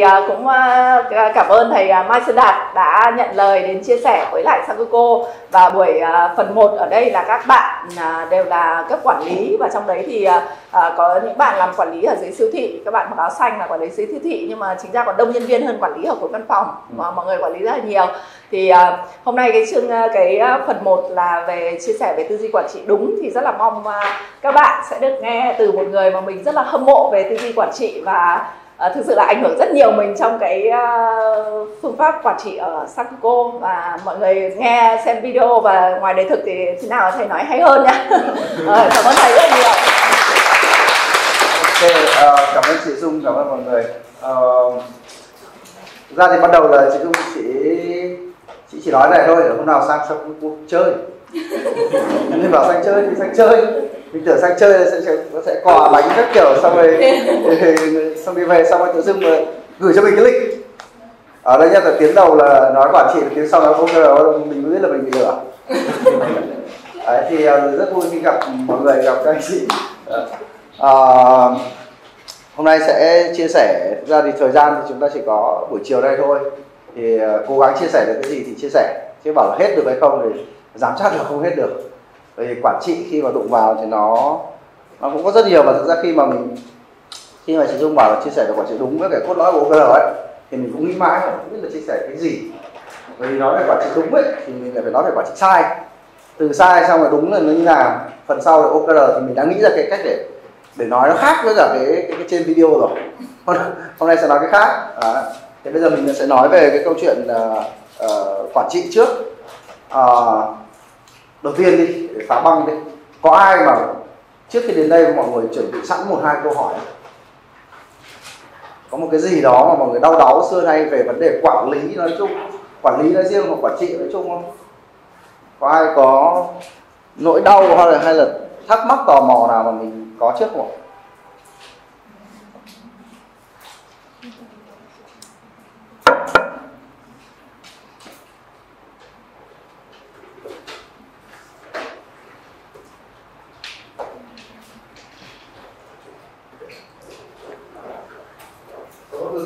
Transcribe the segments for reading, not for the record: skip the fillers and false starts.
thì cũng cảm ơn thầy Mai Xuân Đạt đã nhận lời đến chia sẻ với lại Sageco. Và buổi phần 1 ở đây là các bạn đều là cấp quản lý, và trong đấy thì có những bạn làm quản lý ở dưới siêu thị, các bạn mặc áo xanh là quản lý dưới siêu thị, nhưng mà chính ra còn đông nhân viên hơn quản lý ở khối văn phòng, mà mọi người quản lý rất là nhiều. Thì hôm nay cái phần 1 là về chia sẻ về tư duy quản trị đúng, thì rất là mong các bạn sẽ được nghe từ một người mà mình rất là hâm mộ về tư duy quản trị, và thực sự là ảnh hưởng rất nhiều mình trong cái phương pháp quản trị ở Sageco. Và mọi người nghe xem video và ngoài đề thực thì thế nào thầy nói hay hơn nhá. Cảm ơn thầy rất nhiều. Ok, cảm ơn chị Dung, cảm ơn mọi người. Ra thì bắt đầu là chị Dung chị chỉ nói này thôi, hôm nào sang Sageco chơi. Nên bảo sang chơi thì sang chơi. Mình tưởng sang chơi sẽ quà bánh các kiểu, xong rồi đi về, xong rồi tự dưng gửi cho mình cái link. Ở đây nhá, từ tiếng đầu là nói quản trị, tiếng sau là không ngờ mình mới biết là mình bị lừa. Đấy, thì rất vui khi gặp mọi người, gặp các anh chị. Hôm nay sẽ chia sẻ, thực ra thì thời gian thì chúng ta chỉ có buổi chiều đây thôi, thì cố gắng chia sẻ được cái gì thì chia sẻ, chứ bảo là hết được hay không thì dám chắc là không hết được. Bởi vì quản trị khi mà đụng vào thì nó cũng có rất nhiều, và thực ra khi mà chị Dung bảo là chia sẻ được quản trị đúng với cái cốt lõi của OKR ấy, thì mình cũng nghĩ mãi mà không biết là chia sẻ cái gì. Bởi vì nói về quản trị đúng ấy thì mình lại phải nói về quản trị sai, từ sai xong rồi đúng là nó như nào. Phần sau là OKR thì mình đã nghĩ ra cái cách để nói nó khác với cả cái trên video rồi. Hôm nay sẽ nói cái khác. Thế bây giờ mình sẽ nói về cái câu chuyện quản trị trước. Đầu tiên đi, để phá băng đi, có ai mà trước khi đến đây mọi người chuẩn bị sẵn 1-2 câu hỏi, có một cái gì đó mà mọi người đau đáu xưa nay về vấn đề quản lý nói chung, quản lý nói riêng hoặc quản trị nói chung không? Có ai có nỗi đau hay là thắc mắc tò mò nào mà mình có trước không?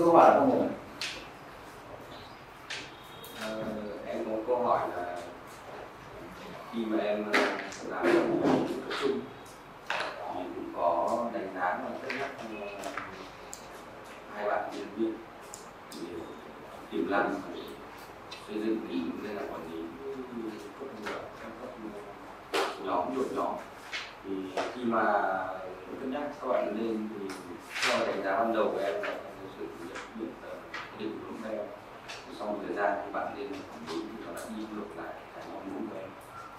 Câu hỏi không nhỉ? Em có câu hỏi là khi mà em làm chung thì cũng có đánh giá và cân nhắc hai bạn nhân viên thì tiềm năng xây dựng ý nên là quản lý cấp nhóm đội nhóm. Thì khi mà cân nhắc các bạn lên thì theo đánh giá ban đầu của em là sự nhận định hướng của em, sau một thời gian thì bạn lên quản lý thì nó đã đi ngược lại cái mong muốn của em,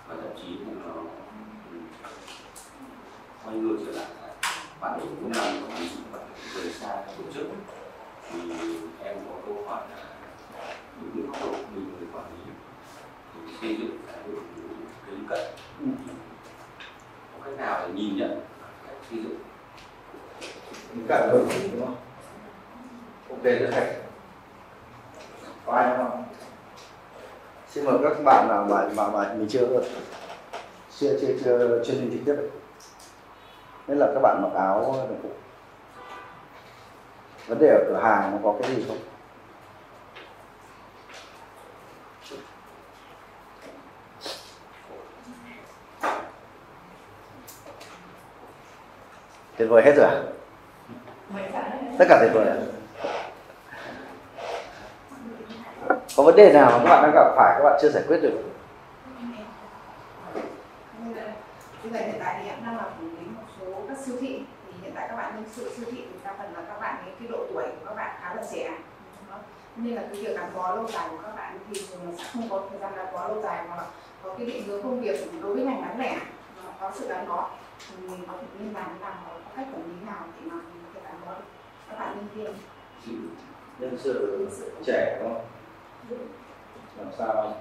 và thậm chí là nó quay ngược trở lại bạn cũng làm quản lý, bạn rời xa tổ chức. Thì em có câu hỏi là đối với góc độ mình người quản lý thì xây dựng cái đội ngũ kế cận có cách nào để nhìn nhận cách xây dựng Cận đội ngũ đúng không? Ok, rất hay. Có ai không? Xin mời các bạn nào mà mình chưa chuyên trực tiếp ấy. Nên là các bạn mặc áo đồng phục. Vấn đề ở cửa hàng nó có cái gì không? Tuyệt vời hết rồi à? Tất cả tuyệt vời à? Có vấn đề nào mà các bạn đang gặp phải các bạn chưa giải quyết được? Bây giờ hiện tại thì em đang làm quản lý một số các siêu thị, thì hiện tại các bạn nhân sự siêu thị thì đa phần là các bạn cái độ tuổi của các bạn khá là trẻ, nên là cái việc gắn bó lâu dài của các bạn thì sẽ không có thời gian gắn bó lâu dài, mà có cái định hướng công việc đối với ngành bán lẻ có sự gắn bó, thì mình có thể nên làm thế nào, có cách quản lý nào để mà mình có thể gắn bó các bạn nhân viên. Nhân sự trẻ đúng không? Làm sao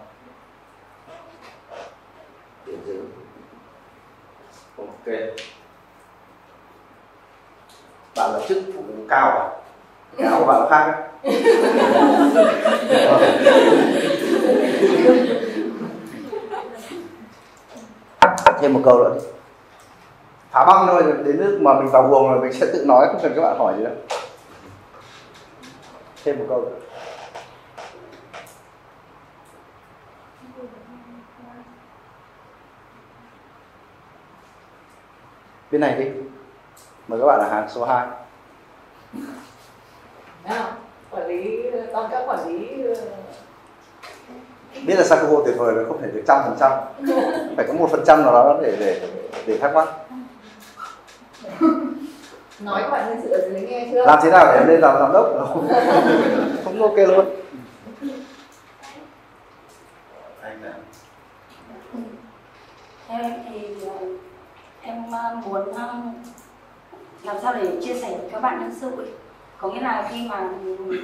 tuyển dụng? Ok. Bạn là chức vụ cao à? Cao của bạn khác á? Thêm một câu nữa đi. Phá băng thôi, đến lúc mà mình vào guồng rồi mình sẽ tự nói, không cần các bạn hỏi gì nữa. Thêm một câu nữa. Bên này đi. Mời các bạn là hàng số 2. Quản lý, còn các quản lý Biết là Sakuho tuyệt vời, không thể được 100%. Phải có 1% nào đó để thắc mắc. nói các bạn nhân sự ở dưới nghe chưa? Làm thế nào để em lên làm giám đốc? Không ok luôn. Anh là Theo em thì em muốn làm sao để chia sẻ với các bạn nhân sự ấy. Có nghĩa là khi mà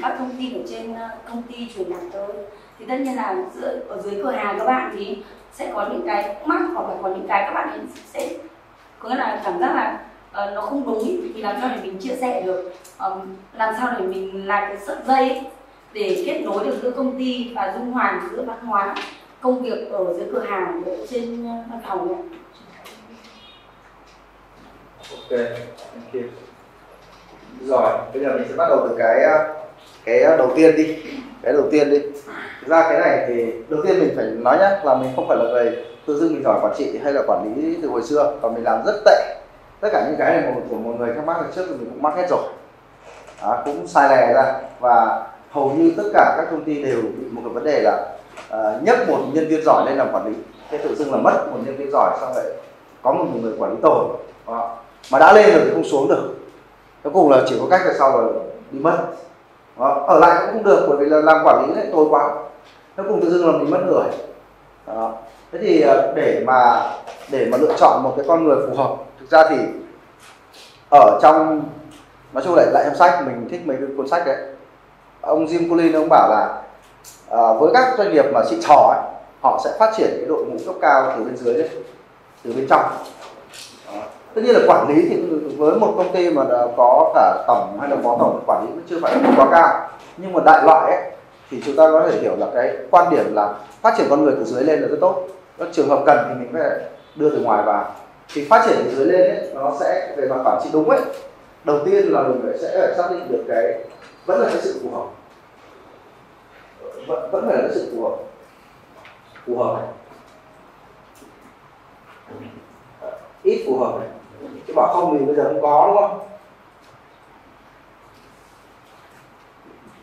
các thông tin ở trên công ty truyền đạt tới thì tất nhiên là ở dưới cửa hàng các bạn thì sẽ có những cái khúc mắc, hoặc là có những cái các bạn ấy sẽ có nghĩa là cảm giác là nó không đúng ý, thì làm sao để mình chia sẻ được, làm sao để mình làm cái sợi dây ấy, để kết nối được giữa công ty và dung hòa giữa văn hóa công việc ở dưới cửa hàng ở trên văn phòng này. Ok, thank you. Rồi, bây giờ mình sẽ bắt đầu từ cái đầu tiên đi. Cái đầu tiên đi. Thực ra cái này thì đầu tiên mình phải nói nhé, là mình không phải là người tự dưng mình giỏi quản trị hay là quản lý từ hồi xưa, và mình làm rất tệ. Tất cả những cái này của một người khác mắc trước thì mình cũng mắc hết rồi. Cũng sai lè ra, và hầu như tất cả các công ty đều bị một cái vấn đề là nhấc một nhân viên giỏi lên làm quản lý, thế tự dưng là mất một nhân viên giỏi, xong lại có một người quản lý tồi. Mà đã lên rồi thì không xuống được. Cuối cùng là chỉ có cách là sau là đi mất. Ở lại cũng không được, bởi vì là làm quản lý lại tồi quá. Cuối cùng tự dưng là mình mất người. Thế thì để mà lựa chọn một cái con người phù hợp, thực ra thì ở trong, nói chung lại trong sách, mình thích mấy cái cuốn sách đấy. Ông Jim Collins ông bảo là với các doanh nghiệp mà xịn sò ấy, họ sẽ phát triển cái đội ngũ cấp cao từ bên dưới đấy, từ bên trong. Tất nhiên là quản lý thì với một công ty mà có cả tổng hay là phó tổng, quản lý cũng chưa phải là quá cao, nhưng mà đại loại ấy, thì chúng ta có thể hiểu là cái quan điểm là phát triển con người từ dưới lên là rất tốt. Các trường hợp cần thì mình phải đưa từ ngoài vào. Thì phát triển từ dưới lên ấy, nó sẽ về mặt quản trị đúng ấy. Đầu tiên là mình sẽ phải xác định được cái vẫn là cái sự phù hợp, vẫn phải là cái sự phù hợp này. Ít phù hợp này, chứ bảo không thì bây giờ không có, đúng không?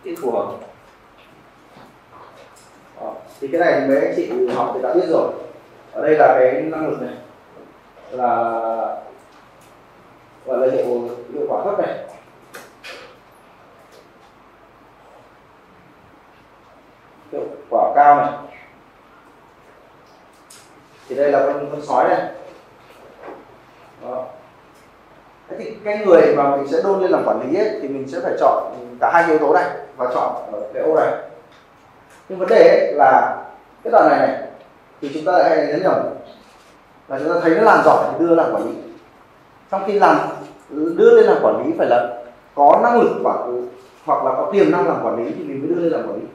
Ít phù hợp. Thì cái này thì mấy anh chị học thì đã biết rồi. Ở đây là cái năng lực này, là gọi là hiệu quả thấp này, hiệu quả cao này. Thì đây là con sói này. Thế thì cái người mà mình sẽ đôn lên làm quản lý ấy, thì mình sẽ phải chọn cả hai yếu tố này và chọn ở cái ô này. Nhưng vấn đề ấy là cái đoạn này thì chúng ta lại hay nhấn nhầm là chúng ta thấy nó làm giỏi thì đưa làm quản lý, trong khi đưa lên làm quản lý phải là có năng lực hoặc là có tiềm năng làm quản lý thì mình mới đưa lên làm quản lý.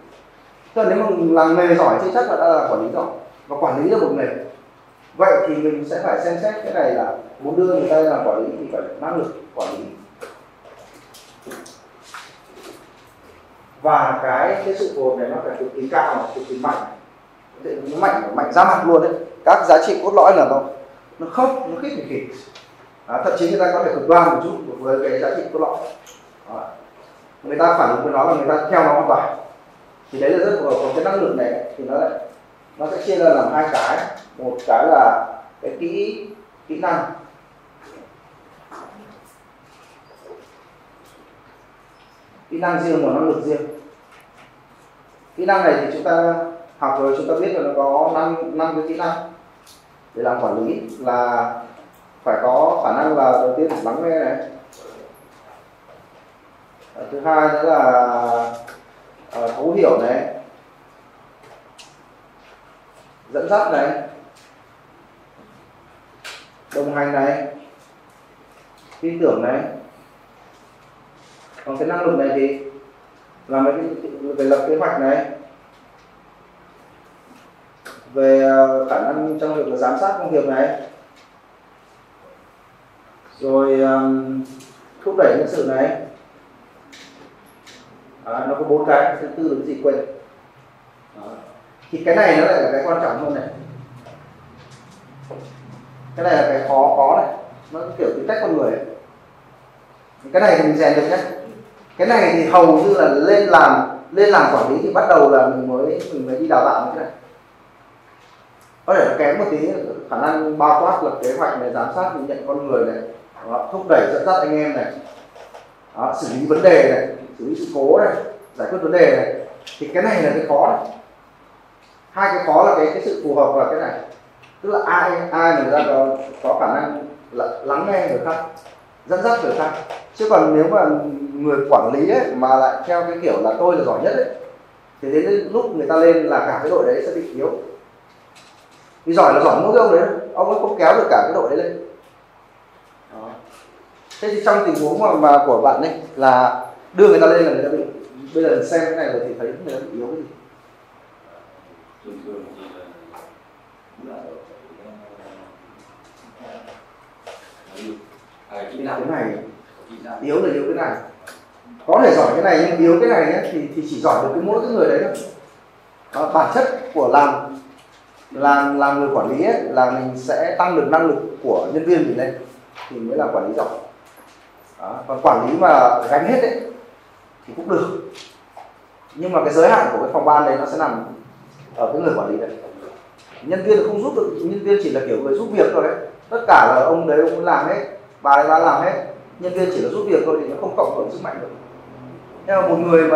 Tức là nếu mà mình làm nghề giỏi chưa chắc là đã làm quản lý rồi, và quản lý là một nghề. Vậy thì mình sẽ phải xem xét cái này là muốn đưa người ta làm quản lý thì phải năng lực quản lý, và cái sự phù hợp này nó phải cực kỳ cao, cực kỳ mạnh, nó mạnh ra mặt luôn đấy. Các giá trị cốt lõi là nó khớp, nó khít khít. Thậm chí người ta có thể cực đoan một chút với cái giá trị cốt lõi. Người ta phản ứng với nó là người ta theo nó hoàn toàn, thì đấy là rất phù hợp. Còn cái năng lực này thì nó sẽ chia ra làm hai cái. Một cái là cái kỹ năng, kỹ năng riêng và năng lực riêng. Kỹ năng này thì chúng ta học rồi, chúng ta biết là nó có 5 cái kỹ năng để làm quản lý. Là phải có khả năng là đầu tiên là lắng nghe này, thứ hai nữa là thấu hiểu này, dẫn dắt này, đồng hành này, tin tưởng này. Còn cái năng lực này thì làm về lập kế hoạch này, về khả năng trong việc là giám sát công việc này, rồi thúc đẩy nhân sự này, Nó có 4 cái, thứ tư là cái gì quên. Đó. Thì cái này nó lại là cái quan trọng hơn này. Cái này là cái khó có này, nó kiểu tính cách con người ấy. Cái này thì mình rèn được nhé. Cái này thì hầu như là lên làm quản lý thì bắt đầu là mình mới đi đào tạo như thế này. Có thể là kém một tí, khả năng bao quát lập kế hoạch này, giám sát, nhận con người này, đó, thúc đẩy dẫn dắt anh em này, đó, xử lý vấn đề này, xử lý sự cố này, giải quyết vấn đề này. Thì cái này là cái khó này. Hai cái khó là cái sự phù hợp là cái này, tức là ai người ta có khả năng lắng nghe người khác, dẫn dắt người khác. Chứ còn nếu mà người quản lý ấy, mà lại theo cái kiểu là tôi là giỏi nhất ấy, thì đến lúc người ta lên là cả cái đội đấy sẽ bị yếu. Vì giỏi là giỏi mỗi cái ông đấy, ông ấy không kéo được cả cái đội đấy lên. Đó. Thế thì trong tình huống mà của bạn ấy là đưa người ta lên là người ta bị, bây giờ xem cái này rồi thì thấy người ta bị yếu cái gì? Thường thường thì là cái này yếu là yếu cái này, có thể giỏi cái này nhưng yếu cái này nhé, thì chỉ giỏi được mỗi cái người đấy thôi. Đó, bản chất của làm người quản lý ấy, là mình sẽ tăng được năng lực của nhân viên mình lên thì mới là quản lý giỏi. Đó, còn quản lý mà gánh hết ấy thì cũng được, nhưng mà cái giới hạn của cái phòng ban đấy nó sẽ nằm ở cái người quản lý đấy. Nhân viên không giúp được, nhân viên chỉ là kiểu người giúp việc thôi đấy. Tất cả là ông đấy ông làm hết, bà đấy bà làm hết, nhân viên chỉ là giúp việc thôi thì nó không cộng hưởng sức mạnh được. Nhưng mà một người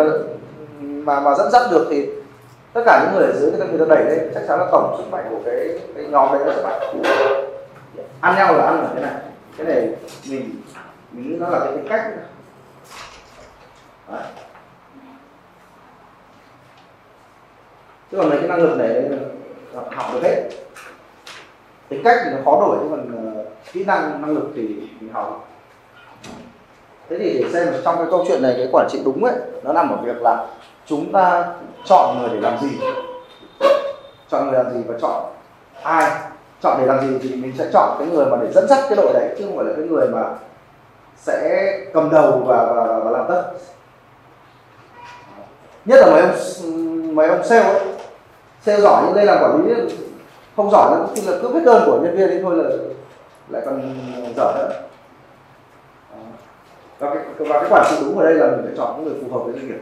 mà dẫn dắt được thì tất cả những người ở dưới người ta đẩy lên, chắc chắn là tổng sức mạnh của cái nhóm đấy nó sẽ mạnh. Ăn nhau là ăn ở thế này, cái này mình nghĩ nó là cái tính cách đấy. Chứ còn mấy cái năng lực này học được hết. Tính cách thì nó khó đổi, chứ còn kỹ năng lực thì mình học. Thế thì để xem trong cái câu chuyện này cái quản trị đúng ấy, nó nằm ở việc là chúng ta chọn người để làm gì, chọn người làm gì và chọn ai. Chọn để làm gì thì mình sẽ chọn cái người mà để dẫn dắt cái đội đấy, chứ không phải là cái người mà sẽ cầm đầu và làm tất. Nhất là mấy ông sale ấy, sale giỏi nhưng đây làm quản lý không giỏi lắm, khi là cướp hết đơn của nhân viên thì thôi là lại còn dở nữa. Và cái quản trị đúng ở đây là mình phải chọn những người phù hợp với doanh nghiệp,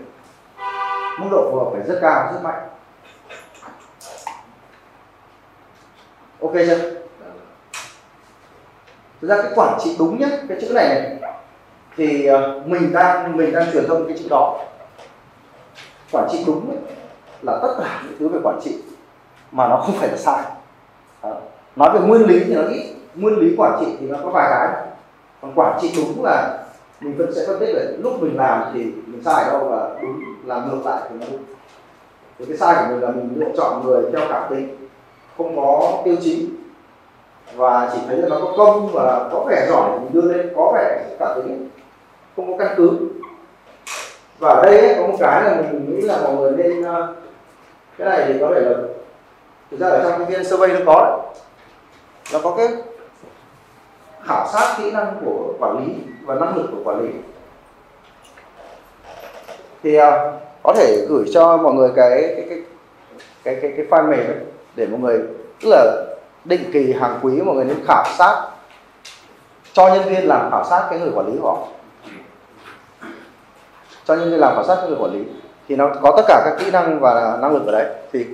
mức độ phù hợp phải rất cao, rất mạnh. Ok chưa? Thực ra cái quản trị đúng nhất, cái chữ này thì mình đang truyền thông cái chữ đó. Quản trị đúng ấy, là tất cả những thứ về quản trị mà nó không phải là sai. Nói về nguyên lý thì nó ít, nguyên lý quản trị thì nó có vài cái. Còn quản trị đúng là mình vẫn sẽ phân tích là lúc mình làm thì mình sai ở đâu và đúng làm ngược lại thì nó đúng. Thì cái sai của mình là mình lựa chọn người theo cảm tính, không có tiêu chí, và chỉ thấy là nó có công và có vẻ giỏi thì mình đưa lên, có vẻ cảm tính, không có căn cứ. Và ở đây ấy, có một cái là mình nghĩ là mọi người nên, cái này thì có thể là thực ra ở trong cái viên survey nó có đấy, nó có cái khảo sát kỹ năng của quản lý và năng lực của quản lý. Thì có thể gửi cho mọi người cái file mềm ấy, để mọi người, tức là định kỳ hàng quý mọi người nên khảo sát, cho nhân viên làm khảo sát cái người quản lý của họ, cho nhân viên làm khảo sát cái người quản lý thì nó có tất cả các kỹ năng và năng lực ở đấy. Thì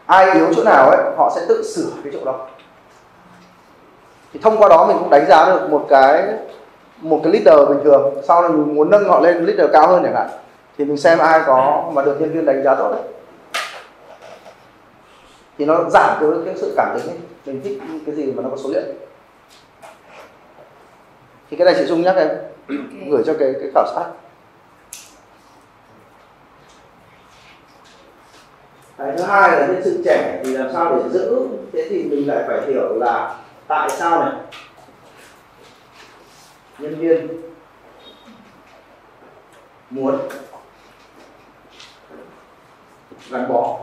ai yếu chỗ nào ấy họ sẽ tự sửa cái chỗ đó. Thì thông qua đó mình cũng đánh giá được một cái leader bình thường, sau này mình muốn nâng họ lên leader cao hơn chẳng hạn, thì mình xem ai có mà được nhân viên đánh giá tốt đấy, thì nó giảm cái sự cảm tính ấy. Mình thích cái gì mà nó có số liệu. Thì cái này chị Dung nhắc em gửi cho cái khảo sát. Thứ hai là nhân sự trẻ thì làm sao để giữ. Thế thì mình lại phải hiểu là tại sao này nhân viên muốn gắn bó.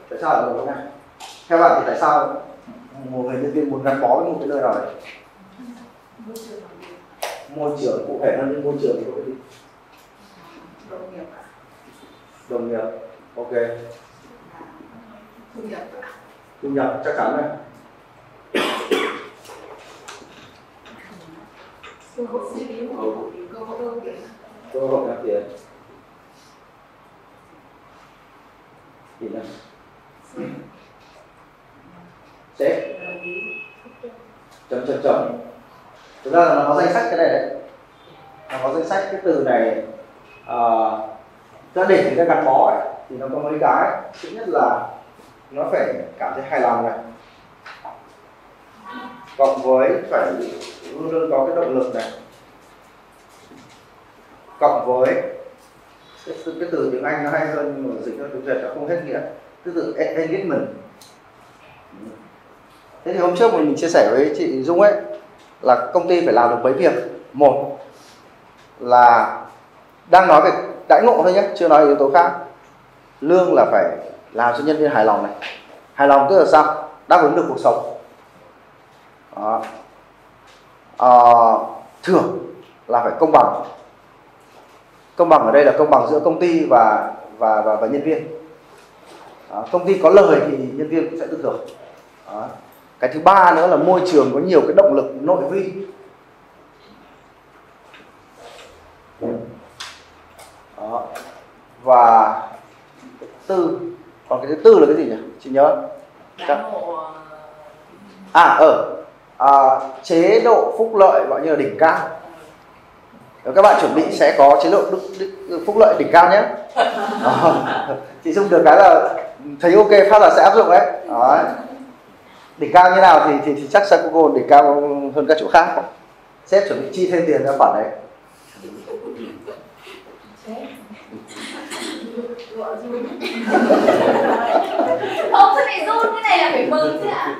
Tại sao lại gắn bó này? Theo bạn thì tại sao một người nhân viên muốn gắn bó với một cái nơi nào đấy? Môi trường. Môi trường, cụ thể hơn, môi trường thì có cái gì? Đồng nghiệp. Ok. Thu nhập Chắc chắn này. cơ hội suy nghĩ cơ hội tiền. Cơ hội ra tiền. Gì nữa? Sếp. Chấm. Thực ra là nó có danh sách cái này đấy. Nó có danh sách cái từ này. Để người ta gắn bó ấy, thì nó có mấy cái. Thứ nhất là nó phải cảm thấy hài lòng này, cộng với phải luôn luôn có cái động lực này, cộng với cái từ tiếng Anh nó hay hơn nhưng mà dịch ra tiếng Việt nó không hết nghĩa, cái từ engagement. Thế thì hôm trước mình chia sẻ với chị Dung ấy là công ty phải làm được mấy việc. Một là đang nói về đãi ngộ thôi nhé, chưa nói yếu tố khác. Lương là phải làm cho nhân viên hài lòng này. Hài lòng tức là sao? Đáp ứng được cuộc sống. Đó. Thưởng là phải công bằng. Công bằng ở đây là công bằng giữa công ty và nhân viên. Đó. Công ty có lời thì nhân viên cũng sẽ được thưởng. Đó. Cái thứ ba nữa là môi trường có nhiều cái động lực nội vi. Đó. Và tư, còn cái thứ tư là cái gì nhỉ? Chị nhớ? Chế độ phúc lợi gọi như là đỉnh cao. Các bạn chuẩn bị sẽ có chế độ phúc lợi đỉnh cao nhé. Chị Dung được cái là thấy ok phát là sẽ áp dụng đấy. Đó. Đỉnh cao như nào thì chắc sẽ Google đỉnh cao hơn các chỗ khác. Sếp chuẩn bị chi thêm tiền cho khoản đấy. Không, sao lại run cái này là phải mừng chứ ạ?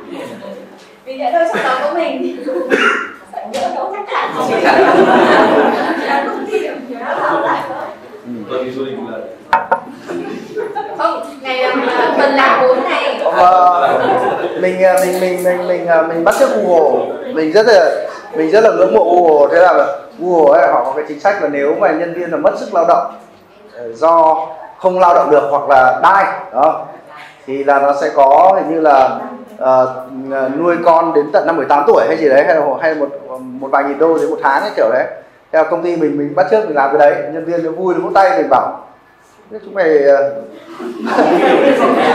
Vì vậy thôi trong đó có mình. Nhớ đâu chắc chắn công ty được không, ngày là tuần làm 4 ngày. Mình bắt chước Google, mình rất là ngưỡng mộ Google. Thế là Google ấy, họ có cái chính sách là nếu mà nhân viên là mất sức lao động do không lao động được hoặc là đai đó, thì là nó sẽ có hình như là nuôi con đến tận năm 18 tuổi hay gì đấy, hay một vài nghìn đô đến một tháng ấy kiểu đấy. Theo công ty mình bắt chước mình làm cái đấy, nhân viên nó vui nó vỗ tay, mình bảo chúng mày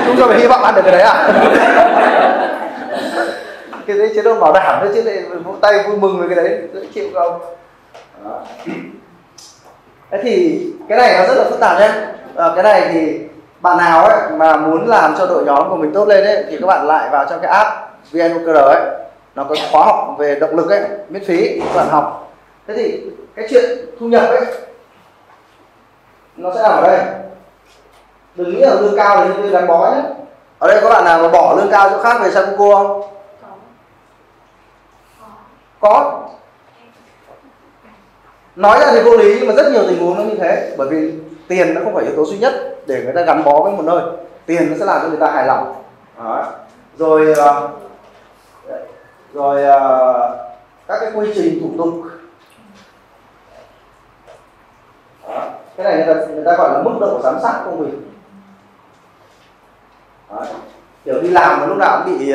chúng cho mày hy vọng ăn được cái đấy à? Cái đấy chế độ bảo đảm thôi chứ lại vỗ tay vui mừng với cái đấy dễ chịu không? Đó. Thế thì cái này nó rất là phức tạp nhé. Cái này thì bạn nào ấy mà muốn làm cho đội nhóm của mình tốt lên ấy thì các bạn lại vào trong cái app VNOKR ấy, nó có khóa học về động lực ấy, miễn phí các bạn học. Thế thì cái chuyện thu nhập ấy nó sẽ nằm ở đây. Đừng nghĩ là lương cao thì như gắn bó nhé. Ở đây có bạn nào mà bỏ lương cao chỗ khác về sang cô không? Có. Nói ra thì vô lý nhưng mà rất nhiều tình huống nó như thế. Bởi vì tiền nó không phải yếu tố duy nhất để người ta gắn bó với một nơi. Tiền nó sẽ làm cho người ta hài lòng. Đó. Rồi các cái quy trình thủ tục. Đó. Cái này người ta gọi là mức độ giám sát công việc. Đó. Kiểu đi làm mà lúc nào cũng bị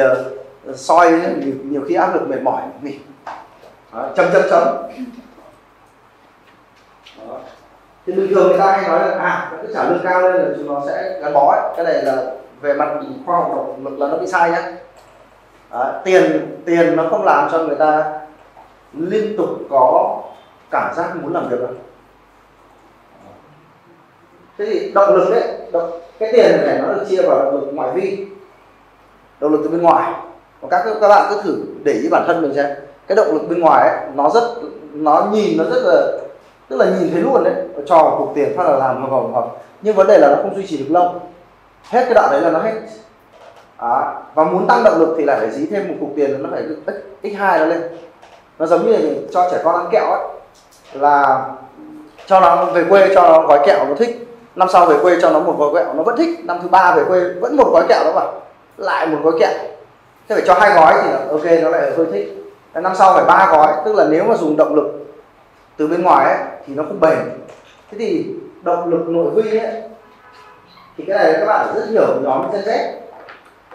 soi, nhiều khi áp lực mệt mỏi nghỉ. Chấm. Đó. Thì bình thường người ta hay nói là cứ trả lương cao lên là chúng nó sẽ gắn bó ấy. Cái này là về mặt khoa học động lực là nó bị sai nhé. Tiền nó không làm cho người ta liên tục có cảm giác muốn làm việc đâu. Thế thì động lực đấy, cái tiền này nó được chia vào động lực ngoại vi, động lực từ bên ngoài. Và các bạn cứ thử để ý bản thân mình xem, cái động lực bên ngoài ấy, nó nhìn nó rất là, tức là nhìn thấy luôn đấy, cho cục tiền phát là làm hợp. Nhưng vấn đề là nó không duy trì được lâu, hết cái đoạn đấy là nó hết. Và muốn tăng động lực thì lại phải dí thêm một cục tiền, nó phải x2 nó lên. Nó giống như là cho trẻ con ăn kẹo ấy, là cho nó về quê cho nó gói kẹo nó thích, năm sau về quê cho nó một gói kẹo nó vẫn thích, năm thứ 3 về quê vẫn một gói kẹo đó mà lại một gói kẹo, thế phải cho 2 gói thì ok nó lại hơi thích. Năm sau phải 3 gói, tức là nếu mà dùng động lực từ bên ngoài ấy, thì nó không bền. Thế thì động lực nội vi ấy, Thì cái này các bạn rất hiểu nhóm Gen Z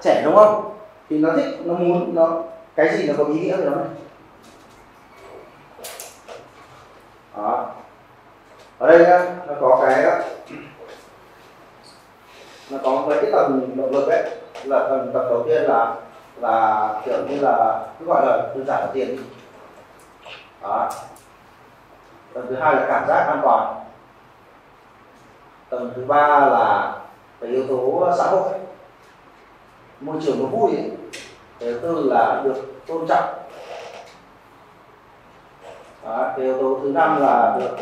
trẻ đúng không? Thì nó thích, nó muốn nó cái gì nó có ý nghĩa với nó này. Đó. Ở đây nhá, nó có mấy cái tầng động lực ấy, là tầng đầu tiên là kiểu như là cứ gọi là đơn giản là tiền. Đó. Tầng thứ hai là cảm giác an toàn. Tầng thứ ba là cái yếu tố xã hội, môi trường nó vui ấy. Cái thứ tư là được tôn trọng. Đó. Cái yếu tố thứ năm là được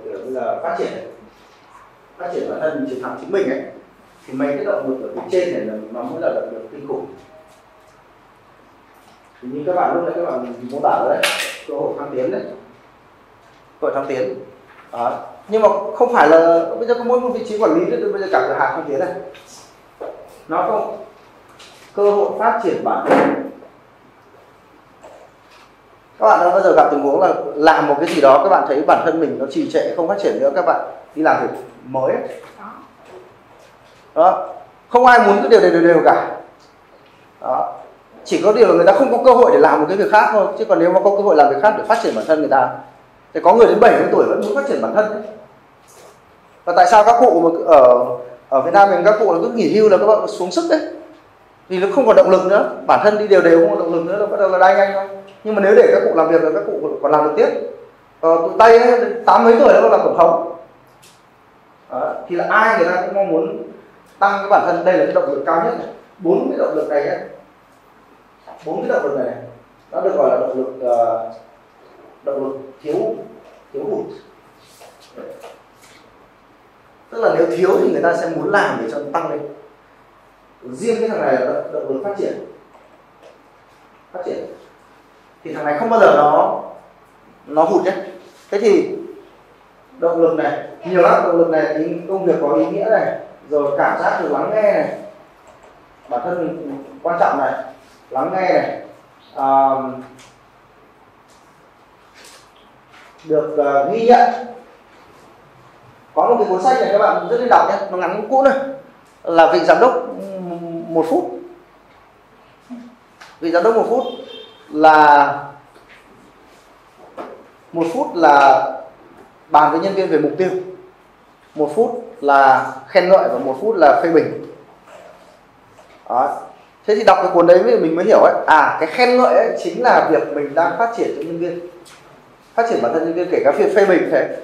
kiểu như là phát triển bản thân, chiến thắng chính mình ấy. Thì mấy cái động lực ở phía trên này là nó mới là động lực kinh khủng. Thì như các bạn lúc nãy các bạn mô tả đấy, cơ hội thăng tiến đấy, cơ hội thăng tiến. Đó. Nhưng mà không phải là bây giờ có mỗi một vị trí quản lý nữa, bây giờ cả cửa hàng thăng tiến này, nó không cơ hội phát triển bản thân. Các bạn đã bao giờ gặp tình huống là làm một cái gì đó các bạn thấy bản thân mình nó trì trệ không phát triển nữa, các bạn đi làm việc mới ấy. Đó, không ai muốn cái điều này đều cả. Đó. Chỉ có điều là người ta không có cơ hội để làm một cái việc khác thôi, chứ còn nếu mà có cơ hội làm việc khác để phát triển bản thân người ta, thì có người đến 70 tuổi vẫn muốn phát triển bản thân ấy. Và tại sao các cụ mà ở Việt Nam mình các cụ là cứ nghỉ hưu là các bạn xuống sức đấy, vì nó không còn động lực nữa, bản thân đi đều không có động lực nữa là bắt đầu là đai nhanh thôi. Nhưng mà nếu để các cụ làm việc là các cụ còn làm được tiếp. Tụi Tây ấy, 80 mấy tuổi đã còn làm tổng thống. Đó. Thì là ai người ta cũng mong muốn tăng cái bản thân. Đây là cái động lực cao nhất này. 4 cái động lực này nhé, 4 cái động lực này nó được gọi là động lực thiếu hụt. Tức là nếu thiếu thì người ta sẽ muốn làm để cho nó tăng lên. Riêng cái thằng này là động lực phát triển thì thằng này không bao giờ nó hụt nhé. Thế thì động lực này nhiều lắm, động lực này thì công việc có ý nghĩa này, rồi cảm giác được lắng nghe này, bản thân mình quan trọng này, lắng nghe này, được ghi nhận. Có một cái cuốn sách này các bạn rất nên đọc nhé, nó ngắn cũ này, là Vị Giám đốc 1 phút. Vị Giám đốc 1 phút là 1 phút là bàn với nhân viên về mục tiêu, 1 phút là khen ngợi và 1 phút là phê bình. Đó. Thế thì đọc cái cuốn đấy mình mới hiểu ấy, cái khen ngợi ấy chính là việc mình đang phát triển cho nhân viên, phát triển bản thân nhân viên, kể cả việc phê bình thế.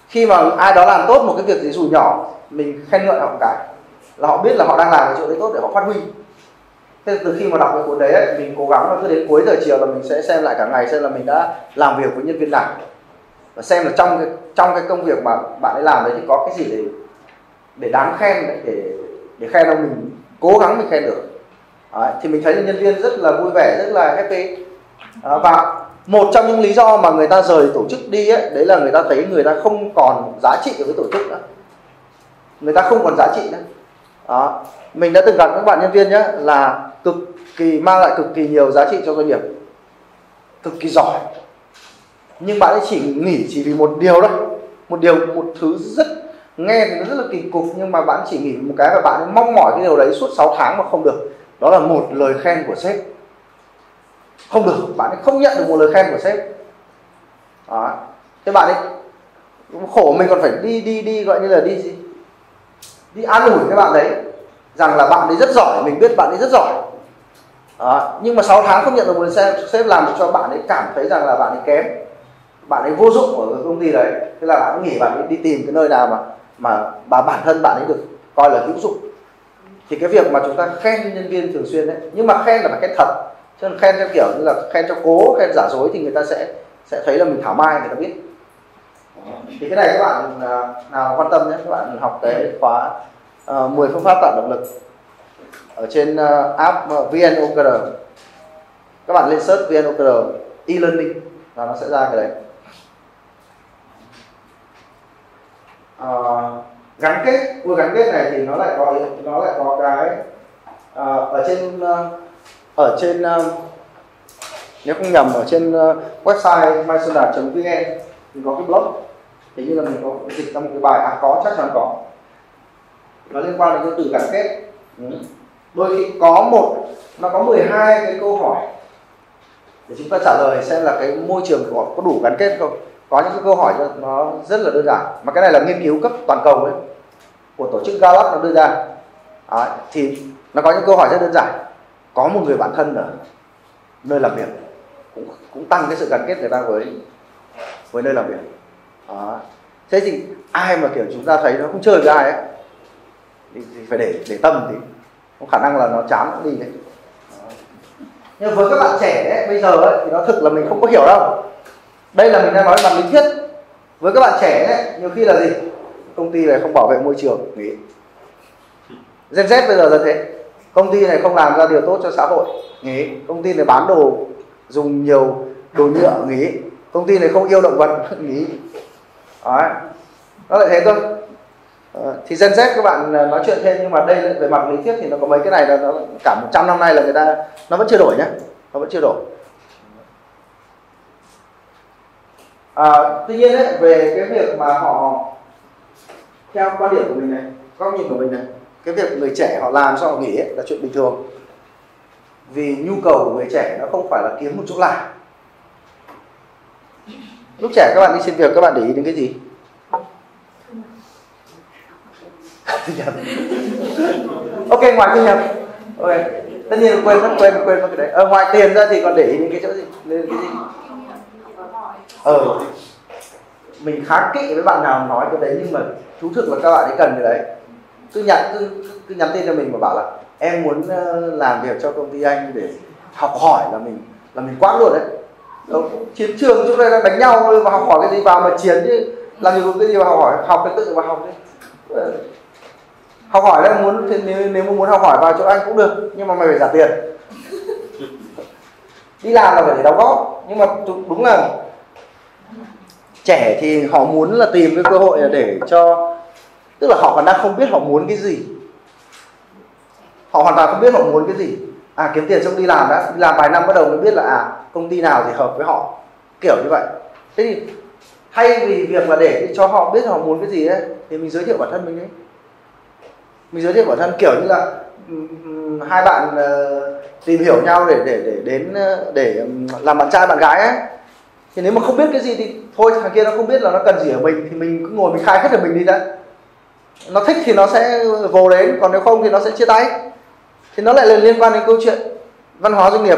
Khi mà ai đó làm tốt một cái việc gì dù nhỏ, mình khen ngợi họ một cái là họ biết là họ đang làm cái chỗ đấy tốt để họ phát huy. Thế từ khi mà đọc cái cuốn đấy ấy, mình cố gắng là cứ đến cuối giờ chiều là mình sẽ xem lại cả ngày xem là mình đã làm việc với nhân viên nào, và xem là trong cái công việc mà bạn ấy làm đấy thì có cái gì để đáng khen, để khen ông mình cố gắng mình khen được. Đấy, thì mình thấy là nhân viên rất là vui vẻ, rất là happy. Và một trong những lý do mà người ta rời tổ chức đi ấy, đấy là người ta thấy người ta không còn giá trị với tổ chức nữa, người ta không còn giá trị nữa. Đó. Mình đã từng gặp các bạn nhân viên nhé, là cực kỳ mang lại cực kỳ nhiều giá trị cho doanh nghiệp, cực kỳ giỏi, nhưng bạn ấy chỉ nghỉ chỉ vì một điều thôi, một thứ rất nghe thì nó rất là kỳ cục, nhưng mà bạn chỉ nghỉ một cái và bạn ấy mong mỏi cái điều đấy suốt 6 tháng mà không được. Đó là một lời khen của sếp. Không được, bạn ấy không nhận được một lời khen của sếp. Đó. Thế bạn ấy khổ, mình còn phải đi gọi như là đi an ủi các bạn đấy rằng là bạn ấy rất giỏi, mình biết bạn ấy rất giỏi. Đó. Nhưng mà 6 tháng không nhận được một lời sếp làm cho bạn ấy cảm thấy rằng là bạn ấy kém, bạn ấy vô dụng ở công ty đấy. Thế là bạn ấy nghỉ, bạn ấy đi tìm cái nơi nào mà bản thân bạn ấy được coi là hữu dụng. Thì cái việc mà chúng ta khen nhân viên thường xuyên đấy, nhưng mà khen là phải khen thật, chứ khen theo kiểu như là khen cho cố, khen giả dối thì người ta sẽ thấy là mình thảo mai, người ta biết. Thì cái này các bạn nào quan tâm nhé, các bạn học cái khóa 10 phương pháp tạo động lực ở trên app VNOKR. Các bạn lên search VNOKR e-learning là nó sẽ ra cái đấy. Gắn kết, gắn kết này thì nó lại có cái ở trên nếu không nhầm ở trên website mysundat.vn thì có cái blog Hình như là mình có dịch ra một cái bài, có, chắc chắn có. Nó liên quan đến cái từ gắn kết. Đôi khi nó có 12 cái câu hỏi để chúng ta trả lời xem là cái môi trường có đủ gắn kết không. Có những cái câu hỏi nó rất là đơn giản, mà cái này là nghiên cứu cấp toàn cầu ấy, của tổ chức Gallup nó đưa ra. Thì nó có những câu hỏi rất đơn giản. Có một người bạn thân ở nơi làm việc cũng tăng cái sự gắn kết người ta với nơi làm việc. Thế thì ai mà kiểu chúng ta thấy nó không chơi với ai ấy thì phải để tâm thì có khả năng là nó chán nó đi đấy. Nhưng với các bạn trẻ ấy, bây giờ ấy, thì nó thực là mình không có hiểu đâu. Đây là mình đang nói bằng lý thuyết. Với các bạn trẻ ấy, nhiều khi là gì? Công ty này không bảo vệ môi trường, nghỉ. Gen Z bây giờ là thế. Công ty này không làm ra điều tốt cho xã hội, nghỉ. Công ty này bán đồ dùng nhiều đồ nhựa, nghỉ. Công ty này không yêu động vật, nghỉ. Đấy. Nó lại thế thôi. Thì Gen Z các bạn nói chuyện thêm, nhưng mà đây về mặt lý thuyết thì nó có mấy cái này là nó cả 100 năm nay là người ta nó vẫn chưa đổi nhé, nó vẫn chưa đổi. Tuy nhiên ấy, về cái việc mà họ theo quan điểm của mình này, góc nhìn của mình này, cái việc người trẻ họ làm sao họ nghỉ ấy, là chuyện bình thường. Vì nhu cầu của người trẻ nó không phải là kiếm một chỗ làm. Lúc trẻ các bạn đi xin việc các bạn để ý đến cái gì? Ok, ngoài thu nhập. Ok, tất nhiên quên mất cái đấy. Ngoài tiền ra thì còn để ý đến cái chỗ gì? Lên cái gì? Mình khá kỵ với bạn nào nói cái đấy, nhưng mà thú thực là các bạn ấy cần cái đấy. Cứ nhắn tin cho mình và bảo là em muốn làm việc cho công ty anh để học hỏi, là mình quát luôn đấy. Chiến trường chỗ đây đang đánh nhau mà học hỏi cái gì vào mà chiến chứ, làm gì có cái gì mà học hỏi, học cái tự mà học đi. Học hỏi đấy, nếu muốn học hỏi vào chỗ anh cũng được, nhưng mà mày phải trả tiền. Đi làm là phải để đóng góp, nhưng mà đúng là trẻ thì họ muốn là tìm cái cơ hội để cho, tức là họ còn đang không biết họ muốn cái gì. Họ hoàn toàn không biết họ muốn cái gì. Kiếm tiền xong đi làm đã, đi làm vài năm bắt đầu mới biết là công ty nào thì hợp với họ, kiểu như vậy. Thế thì thay vì việc là để cho họ biết họ muốn cái gì ấy, thì mình giới thiệu bản thân mình ấy. Mình giới thiệu bản thân kiểu như là hai bạn tìm hiểu nhau để làm bạn trai bạn gái ấy. Thì nếu mà không biết cái gì thì thôi, thằng kia nó không biết là nó cần gì ở mình, thì mình cứ ngồi mình khai hết ở mình đi đã. Nó thích thì nó sẽ vô đến, còn nếu không thì nó sẽ chia tay. Thì nó lại là liên quan đến câu chuyện văn hóa doanh nghiệp.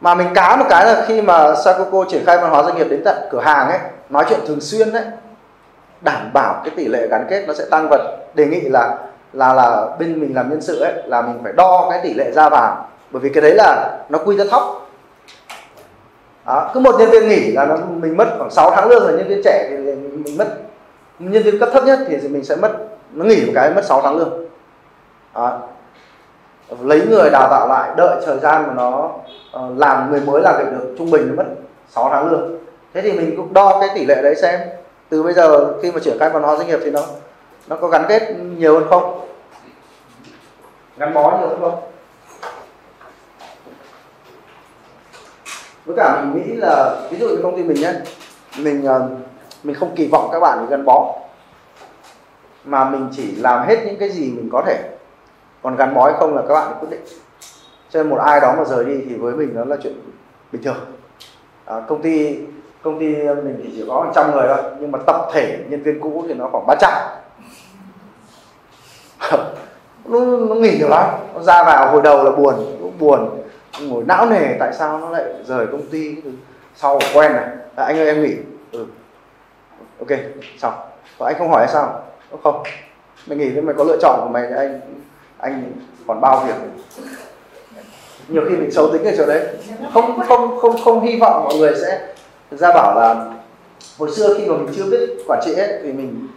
Mà mình cá một cái là khi mà Sacoco triển khai văn hóa doanh nghiệp đến tận cửa hàng ấy, nói chuyện thường xuyên ấy, đảm bảo cái tỷ lệ gắn kết nó sẽ tăng. Vật đề nghị là bên mình làm nhân sự ấy, là mình phải đo cái tỷ lệ ra vào, bởi vì cái đấy là nó quy ra thóc. Cứ một nhân viên nghỉ là mình mất khoảng 6 tháng lương, rồi nhân viên trẻ thì mình mất, nhân viên cấp thấp nhất thì mình sẽ mất, nó nghỉ một cái mất 6 tháng lương. Lấy người đào tạo lại, đợi thời gian mà nó làm người mới làm việc được, trung bình nó mất 6 tháng lương. Thế thì mình cũng đo cái tỷ lệ đấy xem từ bây giờ khi mà triển khai văn hóa doanh nghiệp thì nó có gắn kết nhiều hơn không, gắn bó nhiều hơn không. Với cả mình nghĩ là ví dụ như công ty mình nhé, mình không kỳ vọng các bạn để gắn bó, mà mình chỉ làm hết những cái gì mình có thể, còn gắn bó hay không là các bạn quyết định. Cho nên một ai đó mà rời đi thì với mình nó là chuyện bình thường. Công ty mình thì chỉ có 100 người thôi, nhưng mà tập thể nhân viên cũ thì nó khoảng 300. nó nghỉ nhiều lắm, nó ra vào hồi đầu là buồn, ngồi não nề tại sao nó lại rời công ty. Sau quen này, anh ơi em nghỉ. Ok, xong. Và anh không hỏi hay sao? Không, mày nghỉ thì mày có lựa chọn của mày, anh còn bao việc. Nhiều khi mình xấu tính ở chỗ đấy, không hy vọng mọi người sẽ thực ra bảo là hồi xưa khi mà mình chưa biết quản trị ấy, thì mình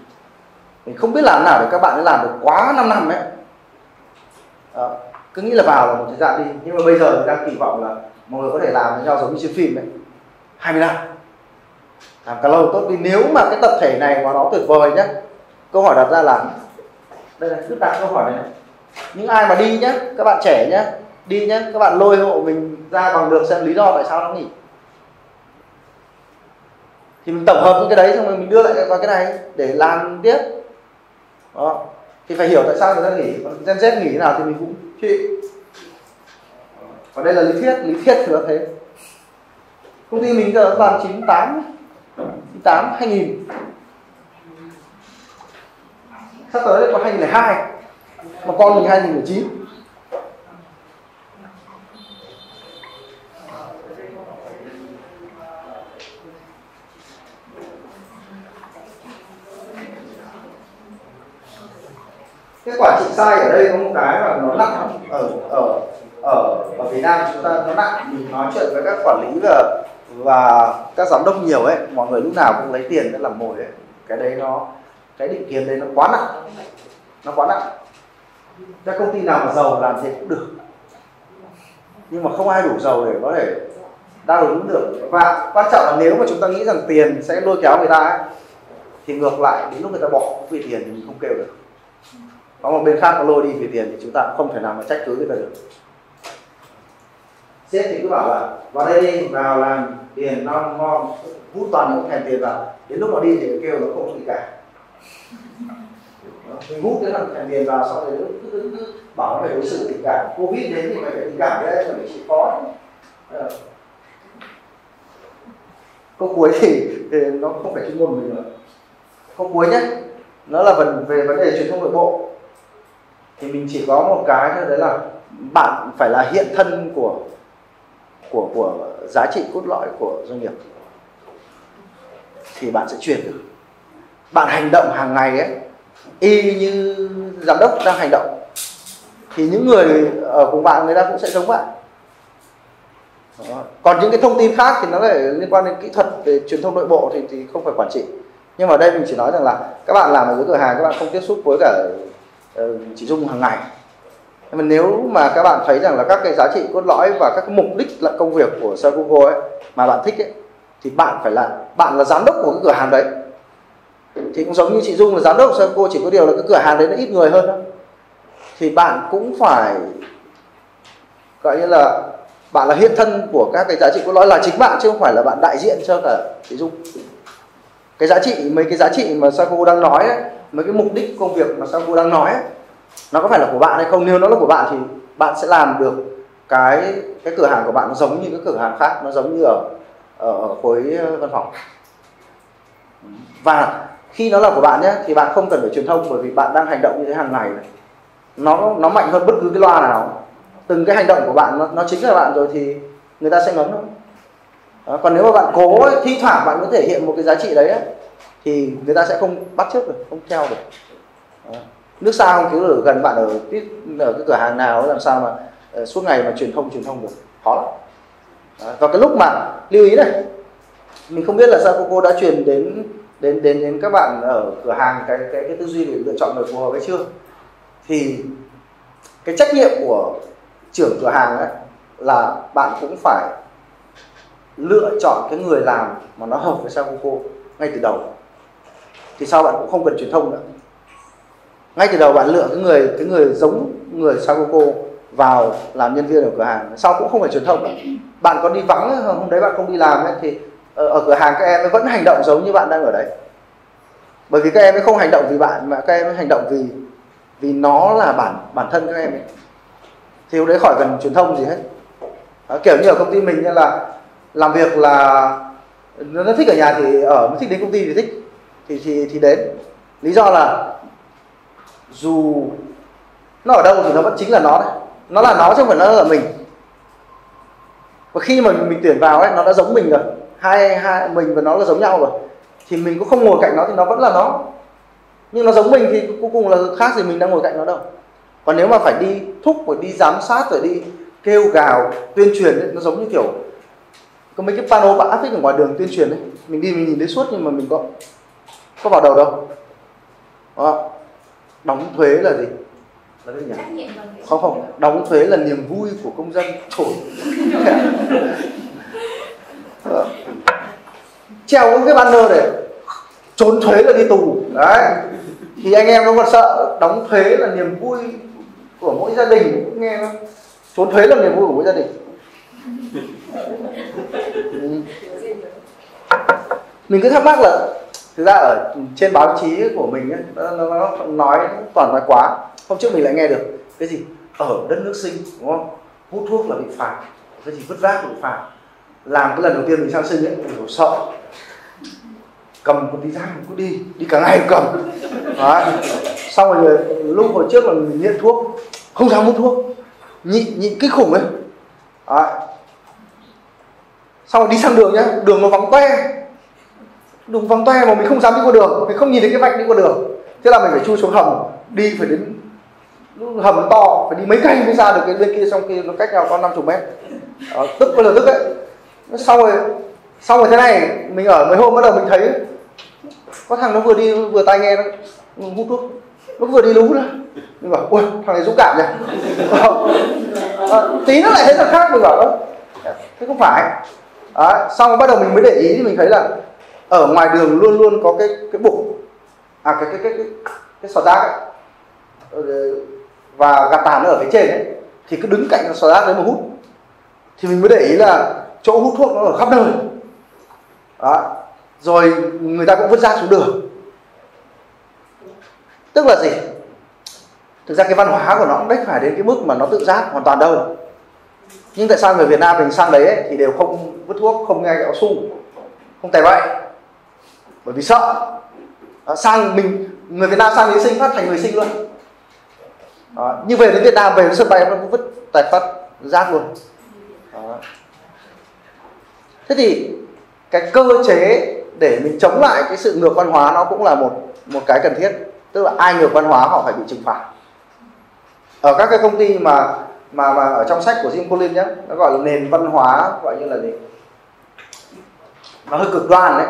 không biết làm nào để các bạn ấy làm được quá 5 năm ấy. Cứ nghĩ là vào là một thời gian đi, nhưng mà bây giờ mình đang kỳ vọng là mọi người có thể làm với nhau giống như trên phim ấy, 20 năm làm càng lâu tốt đi. Nếu mà cái tập thể này mà nó tuyệt vời nhé, câu hỏi đặt ra là đây là cứ đặt câu hỏi này, những ai mà đi nhé, các bạn trẻ nhé, đi nhé, các bạn lôi hộ mình ra bằng được xem lý do tại sao nó nghỉ. thì mình tổng hợp những cái đấy xong rồi mình đưa lại vào cái này để làm tiếp. Đó. Thì phải hiểu tại sao người ta nghỉ, Gen Z nghỉ thế nào thì mình cũng chịu. Còn đây là lý thuyết thì nó thế. Công ty mình giờ toàn 98 2000, sắp tới đấy có 2002 mà con mình 2009. Cái quản trị sai ở đây có một cái mà nó nặng ở Việt Nam chúng ta, nó nặng. Mình nói chuyện với các quản lý và các giám đốc nhiều ấy, mọi người lúc nào cũng lấy tiền để làm mồi ấy. Cái đấy cái định kiến đấy nó quá nặng. Các công ty nào mà giàu làm thế cũng được, nhưng mà không ai đủ giàu để có thể đáp ứng được. Và quan trọng là nếu mà chúng ta nghĩ rằng tiền sẽ lôi kéo người ta ấy, thì ngược lại đến lúc người ta bỏ vì tiền thì mình không kêu được. Có một bên khác nó lôi đi vì tiền thì chúng ta cũng không thể nào mà trách cứ người ta được. Sếp thì cứ bảo là vào đây đi, vào làm tiền ngon, hút toàn những thèm tiền vào, đến lúc nó đi thì kêu nó không gì cả. Mình hút cái thằng thèm tiền vào, sau rồi cứ bảo nó phải đối xử tình cảm. Covid đến thì phải tình cảm đấy, là mình chỉ có. Câu cuối thì nó không phải chuyên môn mình nữa. Câu cuối nhé, nó là về vấn đề truyền thông nội bộ. Thì mình chỉ có một cái thôi, đấy là bạn phải là hiện thân của giá trị cốt lõi của doanh nghiệp thì bạn sẽ truyền được. Bạn hành động hàng ngày ấy, y như giám đốc đang hành động, thì những người ở cùng bạn người ta cũng sẽ giống bạn. Đó. Còn những cái thông tin khác thì nó lại liên quan đến kỹ thuật về truyền thông nội bộ thì không phải quản trị. Nhưng mà ở đây mình chỉ nói rằng là các bạn làm ở dưới cửa hàng, các bạn không tiếp xúc với cả chị Dung hàng ngày. Nhưng mà nếu mà các bạn thấy rằng là các cái giá trị cốt lõi và các cái mục đích là công việc của Sale Google ấy mà bạn thích ấy, thì bạn là giám đốc của cái cửa hàng đấy. Thì cũng giống như chị Dung là giám đốc của Sale Google, chỉ có điều là cái cửa hàng đấy nó ít người hơn thôi. Thì bạn cũng phải gọi như là bạn là hiện thân của các cái giá trị cốt lõi là chính bạn, chứ không phải là bạn đại diện cho cả chị Dung. Mấy cái giá trị mà Sale Google đang nói ấy, mấy cái mục đích công việc mà Sale Google đang nói ấy, nó có phải là của bạn hay không? Nếu nó là của bạn thì bạn sẽ làm được cái cửa hàng của bạn nó giống như cái cửa hàng khác, nó giống như ở khối văn phòng. Và khi nó là của bạn nhé, thì bạn không cần phải truyền thông, bởi vì bạn đang hành động như thế hàng ngày này. Nó mạnh hơn bất cứ cái loa nào. Từng cái hành động của bạn nó chính là bạn rồi thì người ta sẽ ngấm thôi. Đó, còn nếu mà bạn cố ấy, thi thoảng bạn có thể hiện một cái giá trị đấy ấy, thì người ta sẽ không bắt chước được, không theo được. Đó. Nước xa không cứu được gần bạn ở cái cửa hàng nào, làm sao mà suốt ngày mà truyền thông được, khó lắm. Đó. Và cái lúc mà lưu ý này, mình không biết là sao cô đã truyền đến các bạn ở cửa hàng cái tư duy để lựa chọn người phù hợp hay chưa. Thì cái trách nhiệm của trưởng cửa hàng ấy là bạn cũng phải lựa chọn cái người làm mà nó hợp với Sale Google ngay từ đầu. Thì sau bạn cũng không cần truyền thông nữa. Ngay từ đầu bạn lựa cái người giống người Sale Google vào làm nhân viên ở cửa hàng, sau cũng không phải truyền thông nữa. Bạn có đi vắng hôm đấy bạn không đi làm ấy, thì ở cửa hàng các em vẫn hành động giống như bạn đang ở đấy. Bởi vì các em ấy không hành động vì bạn, mà các em ấy hành động vì nó là bản thân các em ấy. Thì lúc đấy khỏi cần truyền thông gì hết. Đó, kiểu như ở công ty mình là làm việc là nó thích ở nhà thì ở, nó thích đến công ty thì thích thì đến. Lý do là dù nó ở đâu thì nó vẫn chính là nó đấy. Nó là nó chứ không phải nó là mình. Và khi mà mình tuyển vào ấy, nó đã giống mình rồi. Hai mình và nó là giống nhau rồi. Thì mình cũng không ngồi cạnh nó thì nó vẫn là nó. Nhưng nó giống mình thì cuối cùng là khác gì mình đang ngồi cạnh nó đâu. Còn nếu mà phải đi thúc, phải đi giám sát, rồi đi kêu gào, tuyên truyền ấy, nó giống như kiểu có mấy cái pano áp phích ở ngoài đường tuyên truyền ấy. Mình đi mình nhìn thấy suốt nhưng mà mình có vào đầu đâu. Đó. Đóng thuế là gì? Là cái gì nhỉ? Không, đóng thuế là niềm vui của công dân. Trời. Treo cái banner này, trốn thuế là đi tù. Đấy. Thì anh em nó còn sợ, đóng thuế là niềm vui của mỗi gia đình, cũng nghe không? Trốn thuế là niềm vui của mỗi gia đình. Mình cứ thắc mắc là thực ra ở trên báo chí của mình ấy, nó nói toàn nói quá. Hôm trước mình lại nghe được cái gì ở đất nước Sinh, đúng không, hút thuốc là bị phạt, cái gì vứt rác bị phạt. Làm cái lần đầu tiên mình sang Sinh ấy, mình sợ, cầm một tí rác mình cứ đi cả ngày cầm. Đấy. Xong rồi lúc hồi trước là mình nghiện thuốc, không dám hút thuốc, nhịn kinh khủng ấy. Đấy. Xong rồi đi sang đường nhá, đường nó vắng toe, đường vắng toe mà mình không dám đi qua đường, mình không nhìn thấy cái vạch đi qua đường. Thế là mình phải chui xuống hầm, đi phải đến hầm nó to, phải đi mấy cây mới ra được cái bên kia, trong kia nó cách nhau có 50 mét. Tức bây giờ tức đấy. Xong rồi thế này, mình ở mấy hôm bắt đầu mình thấy có thằng nó vừa đi vừa tai nghe nó hút thuốc, nó vừa đi lú nữa. Mình bảo ui thằng này dũng cảm nhỉ. Tí nữa lại thấy thằng khác, mình bảo thế không phải. Xong rồi bắt đầu mình mới để ý thì mình thấy là ở ngoài đường luôn luôn có cái bụng, cái sọt rác ấy, và gạt tàn nó ở phía trên ấy, thì cứ đứng cạnh sọt rác đấy mà hút. Thì mình mới để ý là chỗ hút thuốc nó ở khắp nơi. Đó. Rồi người ta cũng vứt rác xuống đường. Tức là gì? Thực ra cái văn hóa của nó cũng đếch phải đến cái mức mà nó tự giác hoàn toàn đâu. Nhưng tại sao người Việt Nam mình sang đấy ấy, thì đều không vứt thuốc, không nghe kẹo su, không tè bậy, bởi vì sợ. Sang mình, người Việt Nam sang đến Sinh phát thành người Sinh luôn. Đó. Nhưng về đến Việt Nam, về đến sân bay nó cũng vứt tài phát rác luôn. Đó. Thế thì cái cơ chế để mình chống lại cái sự ngược văn hóa nó cũng là một cái cần thiết. Tức là ai ngược văn hóa họ phải bị trừng phạt. Ở các cái công ty mà ở trong sách của Jim Collins nhé, nó gọi là nền văn hóa, gọi như là gì, nó hơi cực đoan đấy.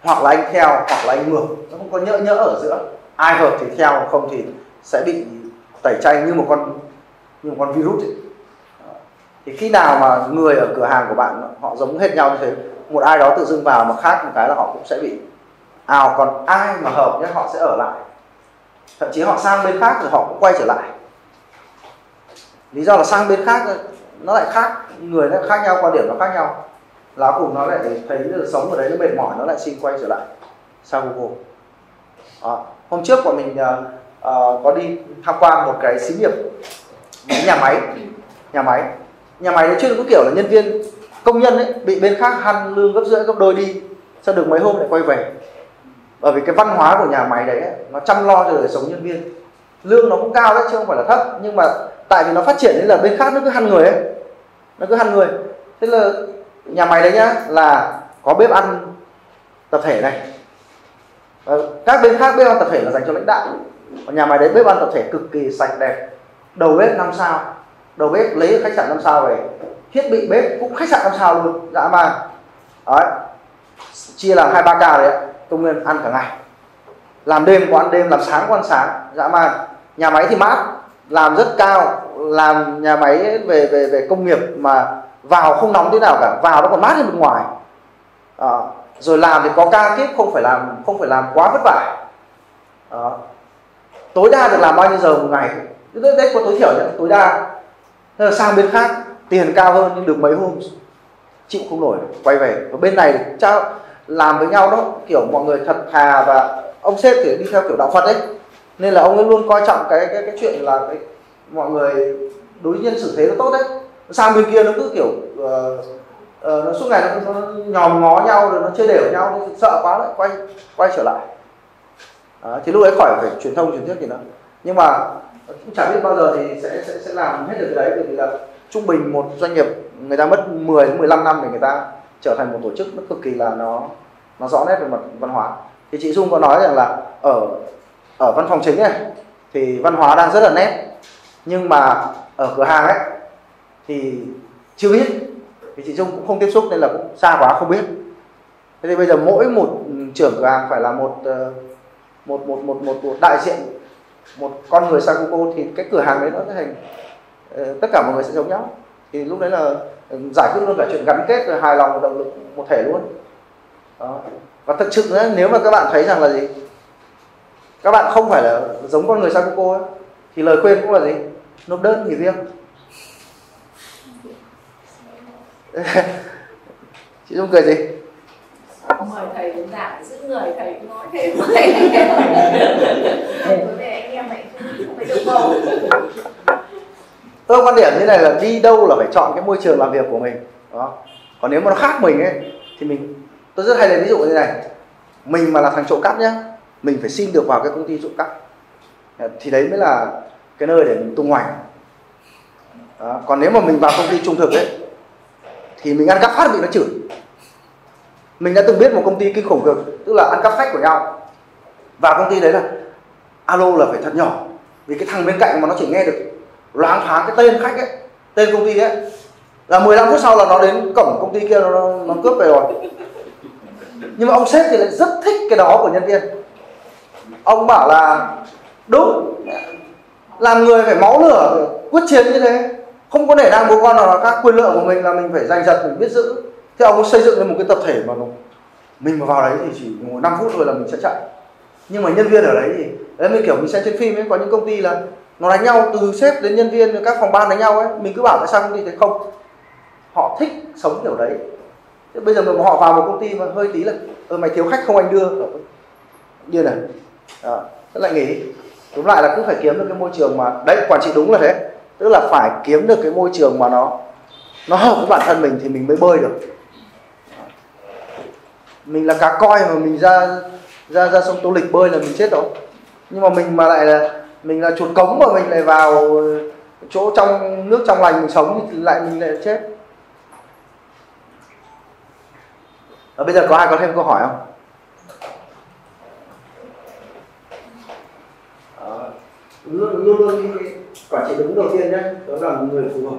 Hoặc là anh theo, hoặc là anh ngược, nó không có nhỡ ở giữa. Ai hợp thì theo, không thì sẽ bị tẩy chay như một con virus ấy. Thì khi nào mà người ở cửa hàng của bạn họ giống hết nhau như thế, một ai đó tự dưng vào mà khác một cái là họ cũng sẽ bị ào. Còn ai mà hợp nhé, họ sẽ ở lại. Thậm chí họ sang bên khác rồi họ cũng quay trở lại. Lý do là sang bên khác nó lại khác, người nó khác nhau, quan điểm nó khác nhau, là cùng nó lại thấy sống ở đấy nó mệt mỏi, nó lại xin quay trở lại sang Google. Hôm trước bọn mình có đi tham quan một cái xí nghiệp, một nhà máy đấy chứ, cũng kiểu là nhân viên công nhân ấy bị bên khác ăn lương gấp rưỡi gấp đôi đi, sau được mấy hôm lại quay về. Bởi vì cái văn hóa của nhà máy đấy ấy, nó chăm lo cho đời sống nhân viên, lương nó cũng cao đấy chứ không phải là thấp, nhưng mà tại vì nó phát triển nên là bên khác nó cứ ăn người ấy, nó cứ ăn người. Thế là nhà máy đấy nhá, là có bếp ăn tập thể này, các bên khác bếp ăn tập thể là dành cho lãnh đạo, còn nhà máy đấy bếp ăn tập thể cực kỳ sạch đẹp, đầu bếp 5 sao, đầu bếp lấy khách sạn 5 sao về, thiết bị bếp cũng khách sạn 5 sao luôn, dã man. Đấy, chia làm 2-3 ca đấy, công nhân ăn cả ngày, làm đêm có ăn đêm, làm sáng có ăn sáng, dã man. Nhà máy thì mát, làm rất cao, làm nhà máy về công nghiệp mà vào không nóng thế nào cả, vào nó còn mát hơn bên ngoài. Rồi làm thì có ca kiếp, không phải làm quá vất vả. Tối đa được làm bao nhiêu giờ một ngày, đấy có tối thiểu nhé, tối đa. Thế là sang bên khác tiền cao hơn nhưng được mấy hôm chịu không nổi, quay về. Và bên này trao làm với nhau đó, kiểu mọi người thật thà, và ông sếp thì đi theo kiểu đạo Phật ấy, nên là ông ấy luôn coi trọng cái chuyện là mọi người đối nhân xử thế nó tốt đấy. Sang bên kia nó cứ kiểu nó suốt ngày nó nhòm ngó nhau, rồi nó chơi đều nhau, nó sợ quá lại quay trở lại. Thì lúc ấy khỏi phải truyền thông truyền thuyết gì nữa. Nhưng mà cũng chả biết bao giờ thì sẽ làm hết được cái đấy, bởi vì là trung bình một doanh nghiệp người ta mất 10-15 năm để người ta trở thành một tổ chức nó cực kỳ là nó rõ nét về mặt văn hóa. Thì chị Dung có nói rằng là ở văn phòng chính này thì văn hóa đang rất là nét, nhưng mà ở cửa hàng ấy thì chưa biết, vì chị Dung cũng không tiếp xúc nên là cũng xa quá không biết. Thế thì bây giờ mỗi một trưởng cửa hàng phải là một đại diện, một con người Sakuko, thì cái cửa hàng đấy nó sẽ thành tất cả mọi người sẽ giống nhau. Thì lúc đấy là giải quyết luôn cả chuyện gắn kết, rồi hài lòng và động lực một thể luôn. Đó. Và thực sự nữa, nếu mà các bạn thấy rằng là gì, các bạn không phải là giống con người Sakuko ấy, thì lời khuyên cũng là gì, nộp đơn nghỉ việc. Chị Dung cười gì? Mời thầy đến giảng giữ người, thầy cũng nói thêm. Với về anh em này không phải được bầu. Tôi quan điểm như này là đi đâu là phải chọn cái môi trường làm việc của mình. Đó. Còn nếu mà nó khác mình ấy thì tôi rất hay lấy ví dụ như này. Mình mà là thằng trộm cắp nhá, mình phải xin được vào cái công ty trộm cắp. Thì đấy mới là cái nơi để mình tung hoành. Đó. Còn nếu mà mình vào công ty trung thực ấy thì mình ăn cắp phát bị nó chửi. Mình đã từng biết một công ty kinh khủng cực, tức là ăn cắp khách của nhau. Vào công ty đấy là alo là phải thật nhỏ, vì cái thằng bên cạnh mà nó chỉ nghe được loáng thoáng cái tên khách ấy, tên công ty ấy, là 15 phút sau là nó đến cổng công ty kia nó cướp về rồi. Nhưng mà ông sếp thì lại rất thích cái đó của nhân viên. Ông bảo là đúng, làm người phải máu lửa, phải quyết chiến như thế, không có để đang bố con nào là các quyền lợi của mình là mình phải giành giật, mình biết giữ. Thế ông xây dựng lên một cái tập thể mà mình mà vào đấy thì chỉ 5 phút thôi là mình sẽ chạy. Nhưng mà nhân viên ở đấy thì đấy, mình kiểu mình xem trên phim ấy, có những công ty là nó đánh nhau từ sếp đến nhân viên, các phòng ban đánh nhau ấy, mình cứ bảo tại sao công ty thế không, họ thích sống kiểu đấy. Thế bây giờ mà họ vào một công ty mà hơi tí là mày thiếu khách không anh đưa, điên này, rất lại nghỉ. Đúng lại là cứ phải kiếm được cái môi trường mà đấy, quản trị đúng là thế, tức là phải kiếm được cái môi trường mà nó hợp với bản thân mình thì mình mới bơi được. Mình là cá coi mà mình ra sông Tô Lịch bơi là mình chết rồi. Nhưng mà mình mà lại là mình là chuột cống mà mình lại vào chỗ trong nước trong lành mình sống thì mình lại chết. Bây giờ có ai có thêm câu hỏi không? Luôn quản trị đúng đầu tiên nhé, đó là người phù hợp.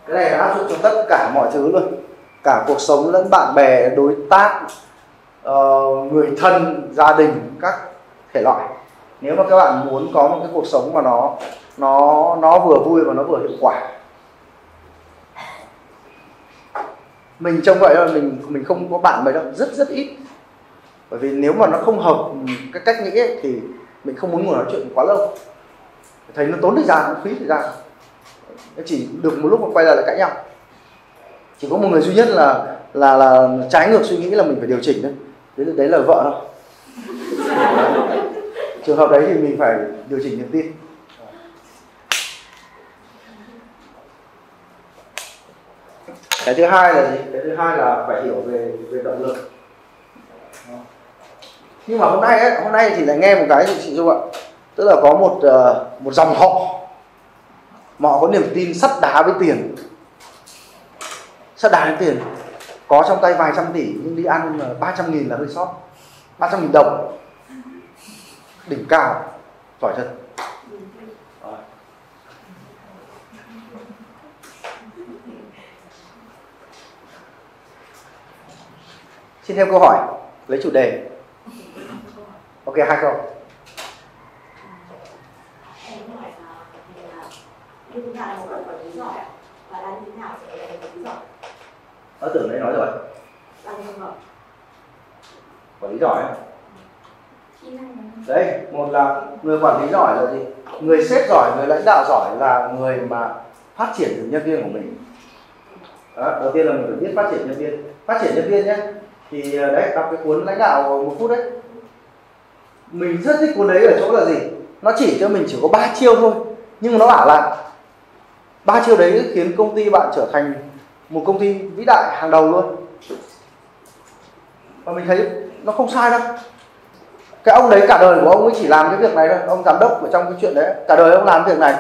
Cái này là áp dụng cho tất cả mọi thứ luôn, cả cuộc sống lẫn bạn bè, đối tác, người thân, gia đình, các thể loại. Nếu mà các bạn muốn có một cái cuộc sống mà nó vừa vui và nó vừa hiệu quả, mình trông vậy là mình không có bạn mấy đâu, rất ít. Bởi vì nếu mà nó không hợp cái cách nghĩ ấy, thì mình không muốn ngồi nói chuyện quá lâu, thấy nó tốn thời gian, nó phí thời gian. Chỉ được một lúc mà quay lại cãi nhau. Chỉ có một người duy nhất là trái ngược suy nghĩ là mình phải điều chỉnh thôi. Đấy là vợ thôi. Trường hợp đấy thì mình phải điều chỉnh niềm tin. Cái thứ hai là gì? Cái thứ hai là phải hiểu về động lực. Nhưng mà hôm nay thì lại nghe một cái chị Dung ạ. Tức là có một dòng họ mà họ có niềm tin sắt đá với tiền. Sắt đá với tiền. Có trong tay vài trăm tỷ nhưng đi ăn 300.000 là hơi sót. 300.000 đồng. Đỉnh cao. Giỏi thật. Xin thêm câu hỏi. Lấy chủ đề. Ok, 2 câu. Như thế nào là một quản lý giỏi ạ? Và là như thế nào sẽ là một quản lý giỏi? Tưởng đấy nói rồi. Là như thế nào? Quản lý giỏi. Đấy, một là người quản lý giỏi là gì? Người sếp giỏi, người lãnh đạo giỏi là người mà phát triển được nhân viên của mình. Đó, đầu tiên là mình phải biết phát triển nhân viên. Phát triển nhân viên nhé. Thì đấy, đọc cái cuốn lãnh đạo 1 phút đấy. Mình rất thích cuốn đấy ở chỗ là gì? Nó chỉ cho mình chỉ có 3 chiêu thôi. Nhưng mà nó bảo là 3 chiêu đấy khiến công ty bạn trở thành một công ty vĩ đại hàng đầu luôn. Và mình thấy nó không sai đâu. Cái ông đấy cả đời của ông ấy chỉ làm cái việc này thôi. Ông giám đốc ở trong cái chuyện đấy, cả đời ông làm cái việc này.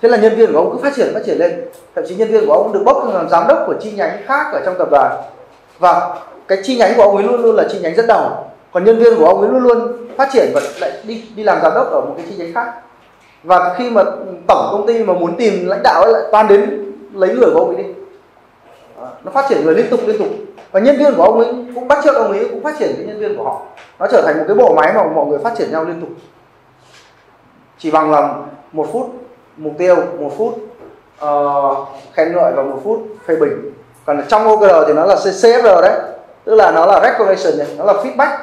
Thế là nhân viên của ông cứ phát triển lên. Thậm chí nhân viên của ông được bốc làm giám đốc của chi nhánh khác ở trong tập đoàn. Và cái chi nhánh của ông ấy luôn luôn là chi nhánh dẫn đầu. Còn nhân viên của ông ấy luôn luôn phát triển và lại đi làm giám đốc ở một cái chi nhánh khác. Và khi mà tổng công ty mà muốn tìm lãnh đạo ấy lại toàn đến lấy người của ông ấy đi. Đó, nó phát triển người liên tục. Và nhân viên của ông ấy cũng bắt chước ông ấy cũng phát triển cái nhân viên của họ. Nó trở thành một cái bộ máy mà mọi người phát triển nhau liên tục. Chỉ bằng là 1 phút mục tiêu, 1 phút khen ngợi và 1 phút phê bình. Còn trong OKR thì nó là CSR đấy. Tức là nó là recognition này, nó là feedback.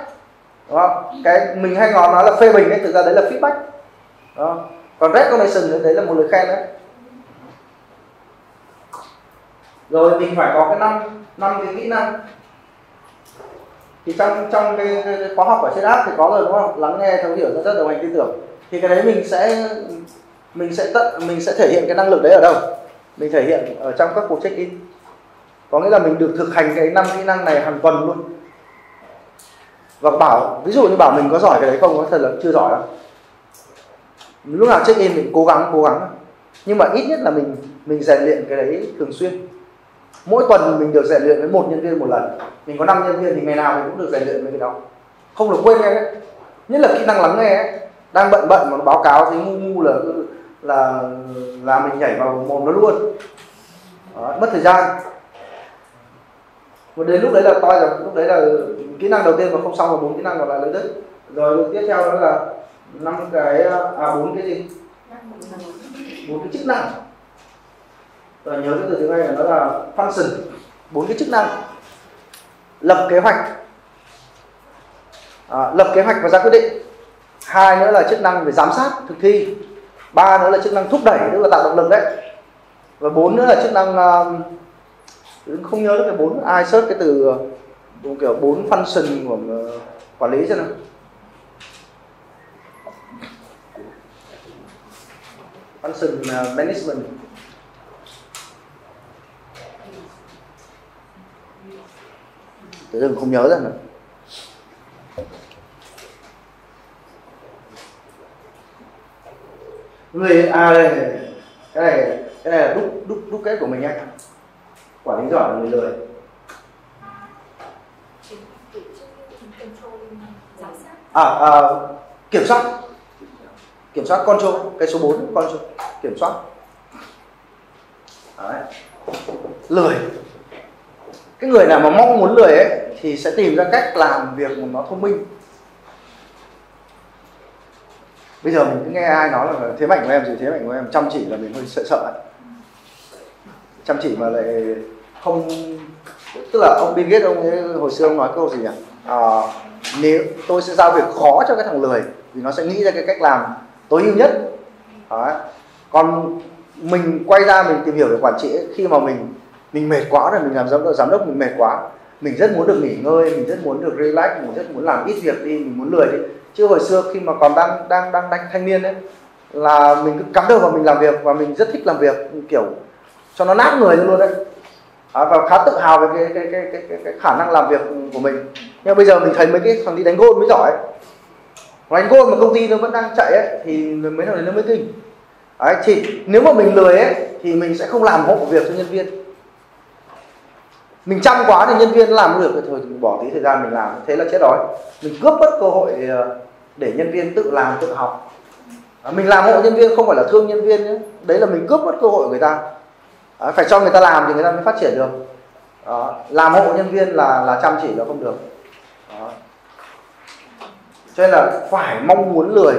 Đó. Cái mình hay nói là phê bình đấy, thực ra đấy là feedback. Đó. Còn recognition đấy là một lời khen đấy. Rồi mình phải có cái năm cái kỹ năng. Thì trong cái khóa học ở trên app thì có rồi đúng không? Lắng nghe, thấu hiểu, dẫn dắt, đồng hành, tin tưởng. Thì cái đấy mình sẽ thể hiện cái năng lực đấy ở đâu? Mình thể hiện ở trong các cuộc check-in. Có nghĩa là mình được thực hành cái 5 kỹ năng này hàng tuần luôn. Và bảo, ví dụ như bảo mình có giỏi cái đấy không, có thật là chưa giỏi đâu. Lúc nào check-in mình cố gắng. Nhưng mà ít nhất là mình rèn luyện cái đấy thường xuyên. Mỗi tuần mình được rèn luyện với 1 nhân viên một lần. Mình có 5 nhân viên thì ngày nào mình cũng được rèn luyện với cái đó. Không được quên nghe đấy. Nhất là kỹ năng lắng nghe ấy. Đang bận mà nó báo cáo thì ngu là mình nhảy vào mồm nó luôn. Đó, mất thời gian. Và đến lúc đấy là toi rồi, lúc đấy là kỹ năng đầu tiên mà không xong là 4 kỹ năng còn lại lấy đứt. Rồi tiếp theo đó là 4 cái gì? 4 cái chức năng. Rồi nhớ cái từ tiếng Anh là nó là function. 4 cái chức năng. Lập kế hoạch. Lập kế hoạch và ra quyết định. 2 nữa là chức năng về giám sát, thực thi. 3 nữa là chức năng thúc đẩy, tức là tạo động lực đấy. Và 4 nữa là chức năng không nhớ được cái 4, ai search cái từ kiểu 4 function của quản lý cho nào. Function management. Tự dưng không nhớ ra nữa. Người đây, cái này là đúc kết của mình nhé. Quản lý giỏi là người lười. Kiểm soát control, cái số 4 control, kiểm soát. Đấy. Lười. Cái người nào mà mong muốn lười ấy thì sẽ tìm ra cách làm việc mà nó thông minh. Bây giờ mình cứ nghe ai nói là thế mạnh của em gì, thế mạnh của em chăm chỉ là mình hơi sợ ấy. Chăm chỉ mà lại không, tức là ông Bill Gates ông ấy hồi xưa ông nói câu gì nhỉ? Nếu tôi sẽ giao việc khó cho cái thằng lười vì nó sẽ nghĩ ra cái cách làm tối ưu nhất. Đấy. Còn mình quay ra mình tìm hiểu về quản trị ấy, khi mà mình mệt quá rồi, mình làm giám đốc mình mệt quá, mình rất muốn được nghỉ ngơi, mình rất muốn được relax, mình rất muốn làm ít việc đi, mình muốn lười đi. Chứ hồi xưa khi mà còn đang thanh niên ấy là mình cứ cắm đầu vào mình làm việc và mình rất thích làm việc kiểu cho nó nát người luôn đấy. Và khá tự hào về cái khả năng làm việc của mình. Nhưng bây giờ mình thấy mấy cái thằng đi đánh gôn mới giỏi. Đánh gôn mà công ty nó vẫn đang chạy ấy thì mấy thằng này nó mới kinh. Đấy, thì nếu mà mình lười ấy thì mình sẽ không làm hộ việc cho nhân viên. Mình chăm quá thì nhân viên làm không được, thôi mình bỏ tí thời gian mình làm, thế là chết rồi. Mình cướp mất cơ hội để nhân viên tự làm, tự học. Mình làm hộ nhân viên không phải là thương nhân viên nhé. Đấy là mình cướp mất cơ hội của người ta. Phải cho người ta làm thì người ta mới phát triển được. Làm hộ nhân viên là chăm chỉ là không được. Cho nên là phải mong muốn lười.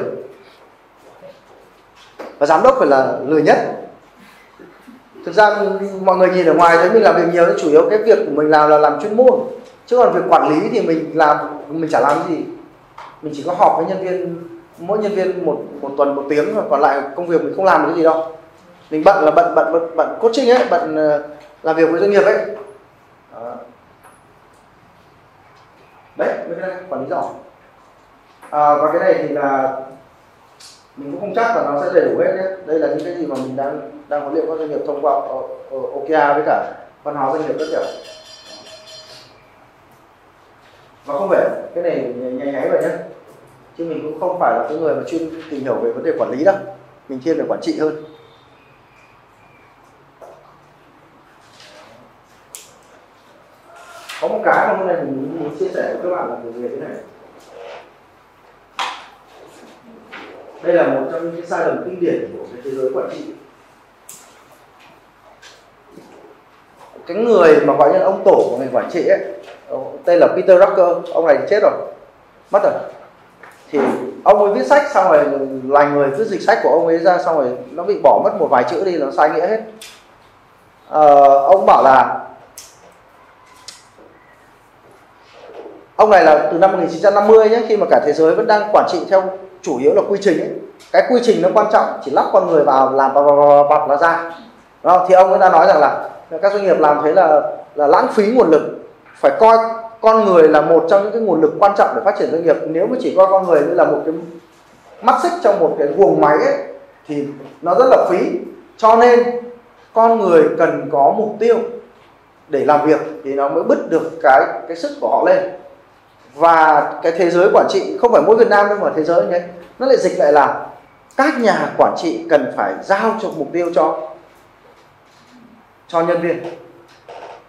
Và giám đốc phải là lười nhất. Thực ra mọi người nhìn ở ngoài thấy mình làm việc nhiều, chủ yếu cái việc của mình làm là làm chuyên môn. Chứ còn việc quản lý thì mình chả làm gì. Mình chỉ có họp với nhân viên, mỗi nhân viên một tuần 1 tiếng, còn lại công việc mình không làm được cái gì đâu. Mình bận là bận coaching ấy, bận làm việc với doanh nghiệp ấy. Đấy, cái này quản lý giỏi. Và cái này thì là mình cũng không chắc là nó sẽ đầy đủ hết nhé. Đây là những cái gì mà mình đang huấn luyện các doanh nghiệp thông qua OKR với cả văn hóa doanh nghiệp rất nhiều. Và không phải cái này nháy vậy nhé. Chứ mình cũng không phải là cái người mà chuyên tìm hiểu về vấn đề quản lý đâu. Mình thiên về quản trị hơn. Có một cái mà hôm nay mình muốn chia sẻ với các bạn là về thế này. Đây là một trong những cái sai lầm kinh điển của cái thế giới quản trị. Cái người mà gọi như là ông tổ của ngành quản trị ấy, tên là Peter Drucker, ông này chết rồi, mất rồi. Thì ông ấy viết sách xong rồi là người viết dịch sách của ông ấy ra, xong rồi nó bị bỏ mất một vài chữ đi, nó sai nghĩa hết. Ông bảo là ông này là từ năm 1950 nhé, khi mà cả thế giới vẫn đang quản trị theo chủ yếu là quy trình ấy. Cái quy trình nó quan trọng, chỉ lắp con người vào làm bập là ra. Đó, thì ông ấy đã nói rằng là Các doanh nghiệp làm thế là lãng phí nguồn lực. Phải coi con người là một trong những cái nguồn lực quan trọng để phát triển doanh nghiệp. Nếu mà chỉ coi con người như là một cái mắt xích trong một cái guồng máy ấy, thì nó rất là phí. Cho nên con người cần có mục tiêu để làm việc thì nó mới bứt được cái sức của họ lên. Và cái thế giới quản trị không phải mỗi Việt Nam đâu mà thế giới như thế, nó lại dịch lại là các nhà quản trị cần phải giao cho mục tiêu cho nhân viên.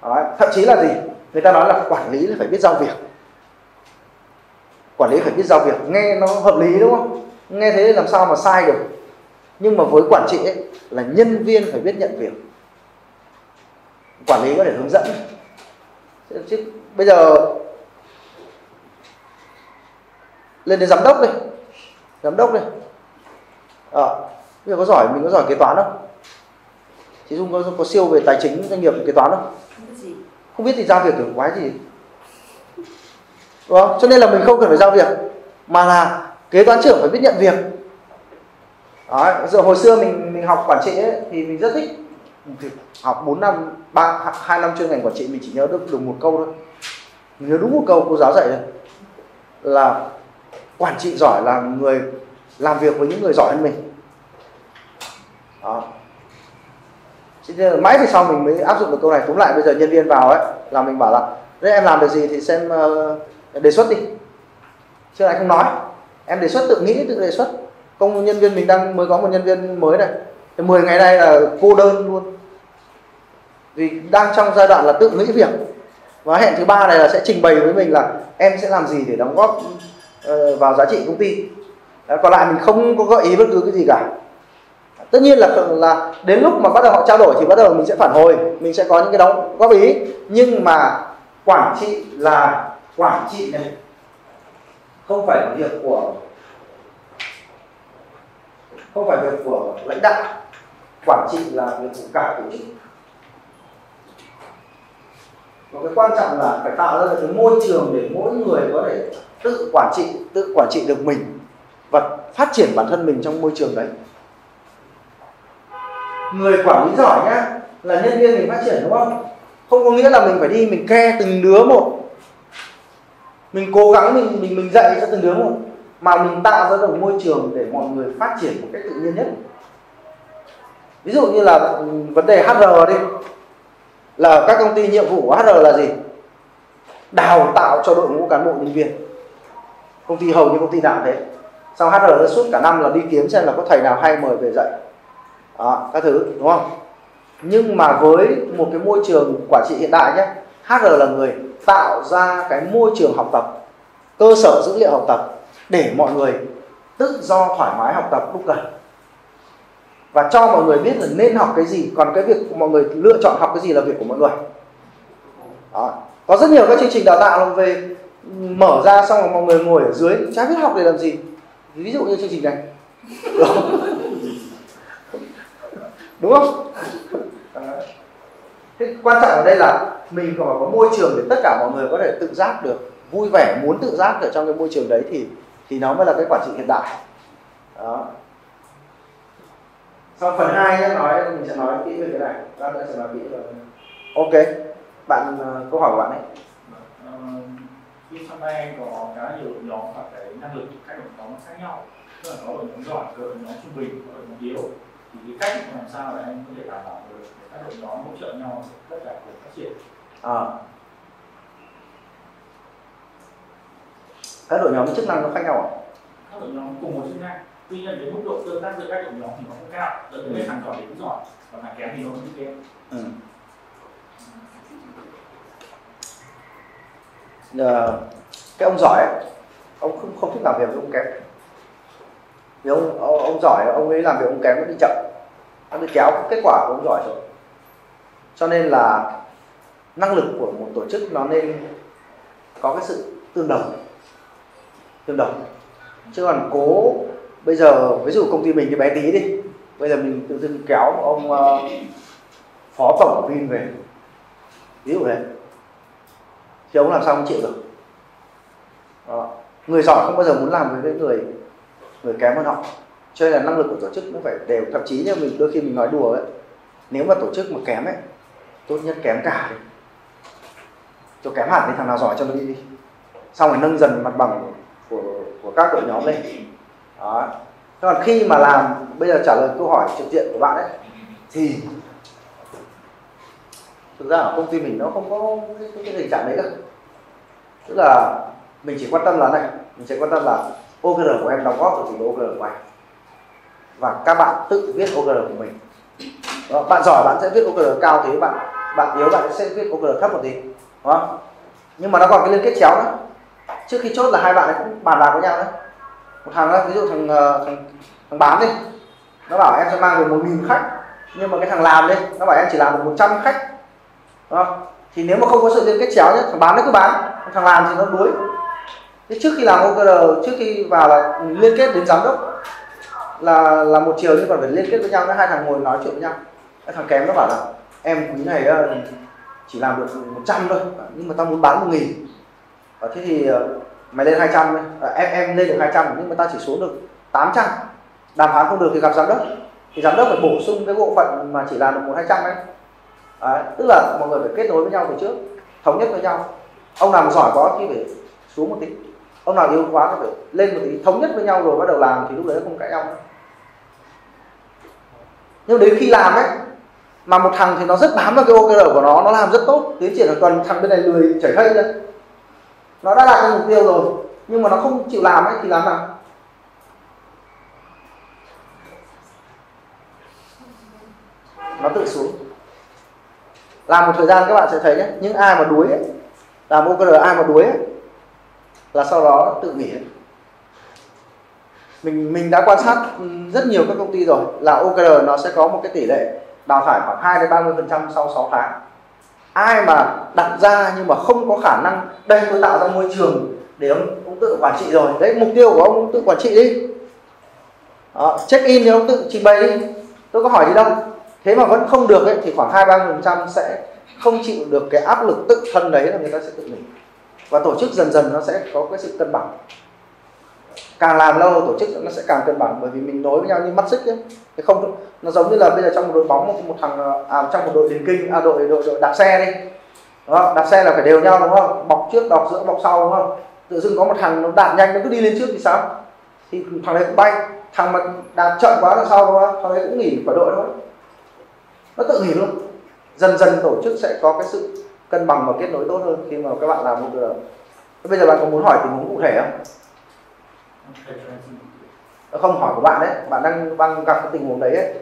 Đấy, thậm chí là gì? Người ta nói là quản lý là phải biết giao việc. Quản lý phải biết giao việc, nghe nó hợp lý đúng không? Nghe thế làm sao mà sai được. Nhưng mà với quản trị ấy, là nhân viên phải biết nhận việc. Quản lý có thể hướng dẫn. Chứ bây giờ lên đến giám đốc đi. Bây giờ mình có giỏi kế toán không? Chị Dung có siêu về tài chính doanh nghiệp kế toán không? Không biết thì giao việc được quái gì. Đúng không? Cho nên là mình không cần phải giao việc, mà là kế toán trưởng phải biết nhận việc. Đấy, giờ hồi xưa mình học quản trị ấy, thì mình rất thích học 4 năm, 2 năm chuyên ngành quản trị, mình chỉ nhớ được một câu thôi. Mình nhớ đúng một câu cô giáo dạy thôi, là quản trị giỏi là người làm việc với những người giỏi hơn mình. Đó. Mãi về sau mình mới áp dụng được câu này. Túm lại bây giờ nhân viên vào ấy, là mình bảo là đấy, em làm được gì thì xem đề xuất đi, chứ lại không nói. Em đề xuất, tự nghĩ, tự đề xuất. Công nhân viên mình mới có một nhân viên mới này, 10 ngày nay là cô đơn luôn, vì đang trong giai đoạn là tự nghĩ việc. Và hẹn thứ 3 này là sẽ trình bày với mình là em sẽ làm gì để đóng góp vào giá trị công ty. Còn lại mình không có gợi ý bất cứ cái gì cả. Tất nhiên là đến lúc mà bắt đầu họ trao đổi thì bắt đầu mình sẽ phản hồi, mình sẽ có những cái đóng góp ý. Nhưng mà quản trị là quản trị này, không phải việc của lãnh đạo. Quản trị là việc của cả tổ chức. Và cái quan trọng là phải tạo ra cái môi trường để mỗi người có thể tự quản trị được mình và phát triển bản thân mình trong môi trường đấy. Người quản lý giỏi nhá, là nhân viên mình phát triển, đúng không? Không có nghĩa là mình phải đi mình ke từng đứa một, mình cố gắng mình dạy cho từng đứa một, mà mình tạo ra được môi trường để mọi người phát triển một cách tự nhiên nhất. Ví dụ như là vấn đề HR đi, là các công ty nhiệm vụ của HR là gì? Đào tạo cho đội ngũ cán bộ nhân viên. Công ty hầu như công ty nào thế. Sau HR nó suốt cả năm là đi kiếm xem là có thầy nào hay mời về dạy. Đó, các thứ, đúng không? Nhưng mà với một cái môi trường quản trị hiện đại nhé, HR là người tạo ra cái môi trường học tập, cơ sở dữ liệu học tập để mọi người tự do thoải mái học tập lúc cần, và cho mọi người biết là nên học cái gì. Còn cái việc của mọi người lựa chọn học cái gì là việc của mọi người. Đó. Có rất nhiều các chương trình đào tạo về mở ra xong rồi mọi người ngồi ở dưới chả biết học để làm gì. Ví dụ như chương trình này. Đúng không? Thế quan trọng ở đây là mình còn có môi trường để tất cả mọi người có thể tự giác được, vui vẻ, muốn tự giác ở trong cái môi trường đấy thì nó mới là cái quản trị hiện đại. Đó. Sau phần 2 nhé, mình sẽ nói kỹ về cái này. Lát nữa sẽ nói kỹ về. Ok. Bạn, câu hỏi của bạn ấy. Khi trong đây em có khá nhiều nhóm và cái năng lực các đội nhóm khác nhau, tức là có đội nhóm giỏi, có đội nhóm trung bình, có đội nhóm yếu, thì cái cách làm sao để em có thể đảm bảo được các đội nhóm hỗ trợ nhau tất cả cùng phát triển? Các đội nhóm chức năng nó khác nhau à? Các đội nhóm cùng một chức năng, tuy nhiên cái mức độ tương tác giữa các đội nhóm thì nó không cao, dẫn đến thằng giỏi thì cũng giỏi, còn thằng kém thì nó cũng kém. Cái ông giỏi ấy, ông không thích làm việc với ông kém. Vì ông giỏi, ông ấy làm việc ông kém nó đi chậm, nó đi kéo kết quả của ông giỏi rồi. Cho nên là năng lực của một tổ chức nó nên có cái sự tương đồng. Chứ còn cố bây giờ ví dụ công ty mình cái bé tí đi, bây giờ mình tự dưng kéo một ông phó tổng của Vin về, ví dụ thế, thì ông làm sao không chịu được. Đó. Người giỏi không bao giờ muốn làm với cái người kém hơn họ. Cho nên là năng lực của tổ chức nó phải đều. Thậm chí như đôi khi mình nói đùa ấy, nếu mà tổ chức mà kém ấy, tốt nhất kém cả đi, cho kém hẳn đi, thằng nào giỏi cho nó đi, xong rồi nâng dần mặt bằng của các đội nhóm lên. Đó. Thế còn khi mà làm, bây giờ trả lời câu hỏi trực diện của bạn ấy, thì thực ra ở công ty mình nó không có cái tình trạng đấy cả. Tức là mình chỉ quan tâm là này, mình chỉ quan tâm là OKR của em đóng góp được gì OKR của anh, và các bạn tự viết OKR của mình. Đó, bạn giỏi bạn sẽ viết OKR cao, thế bạn yếu bạn sẽ viết OKR thấp một tí, đúng không? Nhưng mà nó còn cái liên kết chéo nữa. Trước khi chốt là hai bạn ấy cũng bàn bạc với nhau đấy. Một thằng, ví dụ thằng bán đi, nó bảo em sẽ mang về 1.000 khách, nhưng mà cái thằng làm đi, nó bảo em chỉ làm được 100 khách, đúng không? Thì nếu mà không có sự liên kết chéo nhé, thằng bán nó cứ bán, thằng làm thì nó đuối. Thế trước khi làm OKR, trước khi vào là liên kết đến giám đốc là một chiều, nhưng còn phải liên kết với nhau, hai thằng ngồi nói chuyện với nhau. Cái thằng kém nó bảo là em quý này chỉ làm được 100 thôi, nhưng mà tao muốn bán 1.000. Thế thì mày lên 200 em lên được 200 nhưng mà tao chỉ xuống được 800. Đàm phán không được thì gặp giám đốc, thì giám đốc phải bổ sung cái bộ phận mà chỉ làm được 100-200 ấy. Đấy, tức là mọi người phải kết nối với nhau từ trước, thống nhất với nhau. Ông nào mà giỏi quá thì phải xuống một tí, ông nào yếu quá thì phải lên một tí, thống nhất với nhau rồi bắt đầu làm, thì lúc đấy không cãi nhau nữa. Nhưng đến khi làm ấy, mà một thằng thì nó rất bám vào cái OKR của nó làm rất tốt, tiến triển một tuần, thằng bên này lười chảy thây ra, nó đã đạt được mục tiêu rồi nhưng mà nó không chịu làm ấy, thì làm nào? Nó tự xuống. Làm một thời gian các bạn sẽ thấy nhé, những ai mà đuối ấy, làm OKR ai mà đuối ấy, là sau đó tự nghỉ ấy. Mình đã quan sát rất nhiều các công ty rồi, là OKR nó sẽ có một cái tỷ lệ đào thải khoảng 2-30% sau 6 tháng. Ai mà đặt ra nhưng mà không có khả năng, đây tôi tạo ra môi trường để ông tự quản trị rồi, đấy mục tiêu của ông tự quản trị đi. Đó, check in thì ông tự trình bày đi, tôi có hỏi gì đâu. Thế mà vẫn không được ấy, thì khoảng 2-30% sẽ không chịu được cái áp lực tự thân đấy, là người ta sẽ tự nghỉ. Và tổ chức dần dần nó sẽ có cái sự cân bằng. Càng làm lâu tổ chức nó sẽ càng cân bằng, bởi vì mình nối với nhau như mắt xích ấy. Cái không, nó giống như là bây giờ trong một đội bóng, một thằng trong một đội điền kinh, đội đạp xe đi, đúng không? Đạp xe là phải đều nhau, đúng không? Bọc trước, bọc giữa, bọc sau, đúng không? Tự dưng có một thằng nó đạp nhanh nó cứ đi lên trước thì sao? Thì thằng đấy cũng bay, thằng mà đạp chậm quá là sau, đúng không? Thằng đấy cũng nghỉ khỏi đội thôi, nó tự nghỉ luôn. Dần dần tổ chức sẽ có cái sự cân bằng và kết nối tốt hơn khi mà các bạn làm OKR. Bây giờ bạn có muốn hỏi tình huống cụ thể không? Không, hỏi của bạn đấy, bạn đang gặp cái tình huống đấy ấy.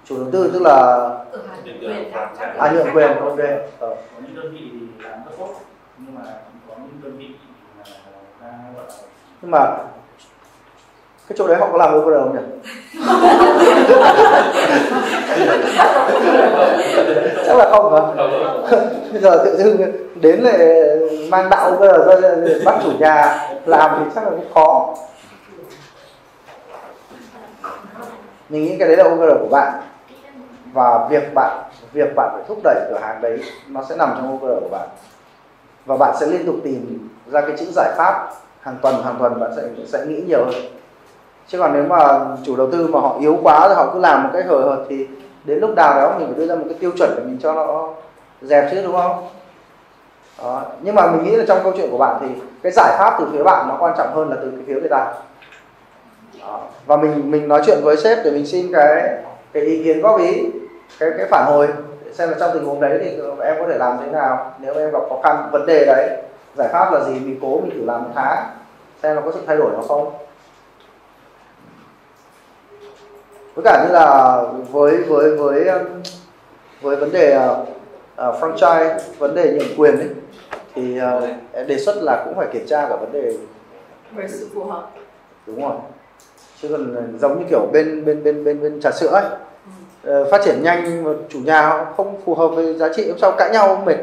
Chủ đầu tư tức là nhượng quyền, ok. Có những đơn vị thì làm rất tốt, nhưng mà có những đơn vị nhưng mà cái chỗ đấy họ có làm OKR không nhỉ? Chắc là không hả? Bây giờ tự dưng đến lại mang đạo OKR ra bắt chủ nhà làm thì chắc là cũng khó. Mình nghĩ cái đấy là OKR của bạn, và việc bạn phải thúc đẩy cửa hàng đấy nó sẽ nằm trong OKR của bạn, và bạn sẽ liên tục tìm ra cái chữ giải pháp hàng tuần bạn sẽ nghĩ nhiều hơn. Chứ còn nếu mà chủ đầu tư mà họ yếu quá rồi họ cứ làm một cách hời hợt thì đến lúc nào đó mình phải đưa ra một cái tiêu chuẩn để mình cho nó dẹp chứ, đúng không? Đó. Nhưng mà mình nghĩ là trong câu chuyện của bạn thì cái giải pháp từ phía bạn nó quan trọng hơn là từ cái phía người ta. Đó. Và mình nói chuyện với sếp để mình xin cái ý kiến góp ý, cái phản hồi để xem là trong tình huống đấy thì em có thể làm thế nào, nếu em gặp khó khăn vấn đề đấy, giải pháp là gì, mình thử làm một tháng xem là có sự thay đổi nó không. Với cả như là với vấn đề franchise, vấn đề nhượng quyền ấy, thì đề xuất là cũng phải kiểm tra cả vấn đề về sự phù hợp. Đúng rồi. Chứ còn giống như kiểu bên trà sữa ấy, phát triển nhanh nhưng mà chủ nhà không phù hợp với giá trị, hôm sau cãi nhau mệt.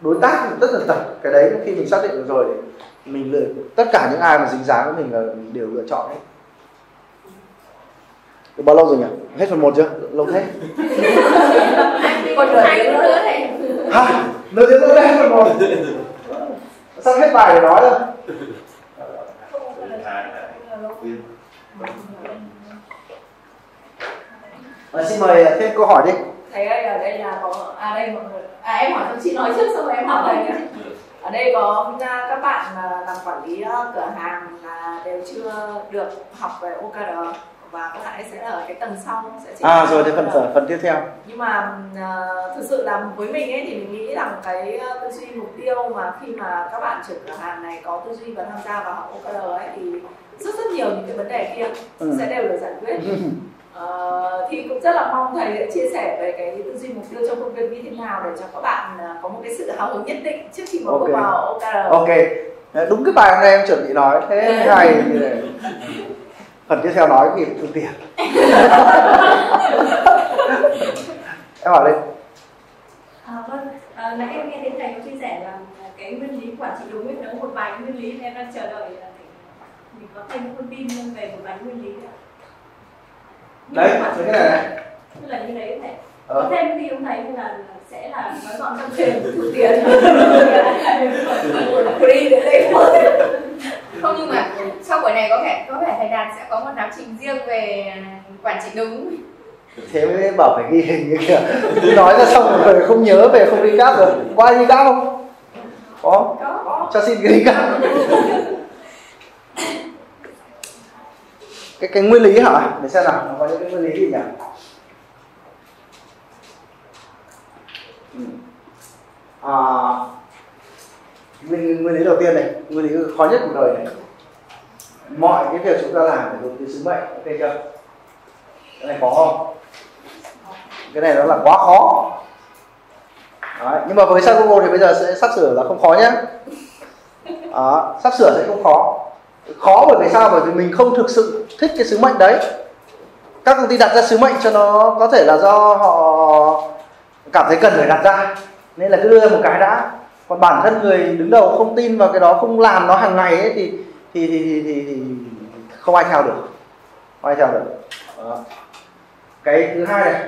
Đối tác rất là tật, cái đấy khi mình xác định được rồi mình tất cả những ai mà dính dáng với mình là mình đều lựa chọn hết. Được bao lâu rồi nhỉ? Hết phần 1 chưa? Lâu thế. Còn 2 nữa này. Hả? Nửa tiếng nữa hết phần 1. Sắp hết bài để nói rồi. Xin mời thêm câu hỏi đi. Thầy ơi, ở đây là có đây mọi người em hỏi chị nói trước xong rồi em hỏi thầy nhé. Ở đây có các bạn mà làm quản lý cửa hàng là đều chưa được học về OKR và các bạn ấy sẽ ở cái tầng sau sẽ rồi thì phần tiếp theo. Nhưng mà thực sự là với mình ấy thì mình nghĩ rằng cái tư duy mục tiêu mà khi mà các bạn trưởng cửa hàng này có tư duy và tham gia vào học OKR ấy thì rất nhiều những cái vấn đề kia sẽ đều được giải quyết. Thì cũng rất là mong thầy sẽ chia sẻ về cái tư duy mục tiêu trong công việc như thế nào để cho các bạn có một cái sự hào hứng nhất định trước khi mà bước vào OKR. Ok, đúng cái bài hôm nay em chuẩn bị nói thế hay như này. Phần tiếp theo nói kịp phương tiện. Em hỏi đi. Vâng, nãy em nghe đến thầy có chia sẻ là cái nguyên lý quản trị đúng ấy, nó một vài nguyên lý em đang chờ đợi là mình có thêm thông tin về một vài nguyên lý nữa. Đấy, cái này. Tức là như đấy thầy. Có thêm gì không thầy hay là sẽ là nói gọn trong tiền thu tiền. Free để lấy không, nhưng mà sau buổi này có vẻ thầy Đạt sẽ có một giáo trình riêng về quản trị đúng. Thế mới bảo phải ghi hình như kìa. Cứ nói ra xong rồi không nhớ về không recap rồi. Có ai recap không? Có. Cho xin recap. Cái nguyên lý hả? Để xem nào, nó có những cái nguyên lý gì nhỉ? Nguyên lý đầu tiên này, nguyên lý khó nhất cuộc đời này. Mọi cái việc chúng ta làm phải đúng cái sứ mệnh, ok chưa? Cái này khó không? Cái này nó là quá khó. Đấy, nhưng mà với Sagogo thì bây giờ sẽ sắp sửa là không khó nhé. Sắp sửa sẽ không khó. Khó bởi vì sao? Bởi vì mình không thực sự thích cái sứ mệnh đấy. Các công ty đặt ra sứ mệnh cho nó có thể là do họ cảm thấy cần phải đặt ra, nên là cứ đưa một cái đã. Còn bản thân người đứng đầu không tin vào cái đó, không làm nó hàng ngày ấy, thì không ai theo được. Không ai theo được. Đó. Cái thứ hai này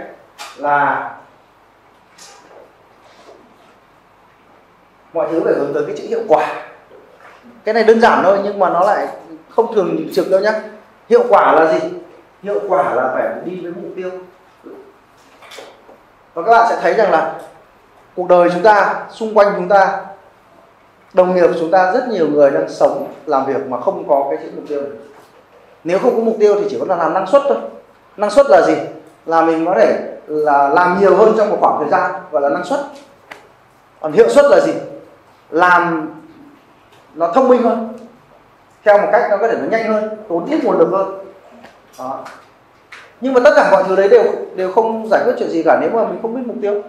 là mọi thứ phải hướng tới cái chữ hiệu quả. Cái này đơn giản thôi nhưng mà nó lại không thường trực đâu nhé. Hiệu quả là gì? Hiệu quả là phải đi với mục tiêu. Và các bạn sẽ thấy rằng là cuộc đời chúng ta, xung quanh chúng ta, đồng nghiệp chúng ta, rất nhiều người đang sống, làm việc mà không có cái chữ mục tiêu này. Nếu không có mục tiêu thì chỉ có là làm năng suất thôi. Năng suất là gì? Là mình có thể là làm nhiều hơn trong một khoảng thời gian, gọi là năng suất. Còn hiệu suất là gì? Làm nó thông minh hơn, theo một cách nó có thể nó nhanh hơn, tốn ít nguồn lực hơn. Đó. Nhưng mà tất cả mọi thứ đấy đều không giải quyết chuyện gì cả nếu mà mình không biết mục tiêu.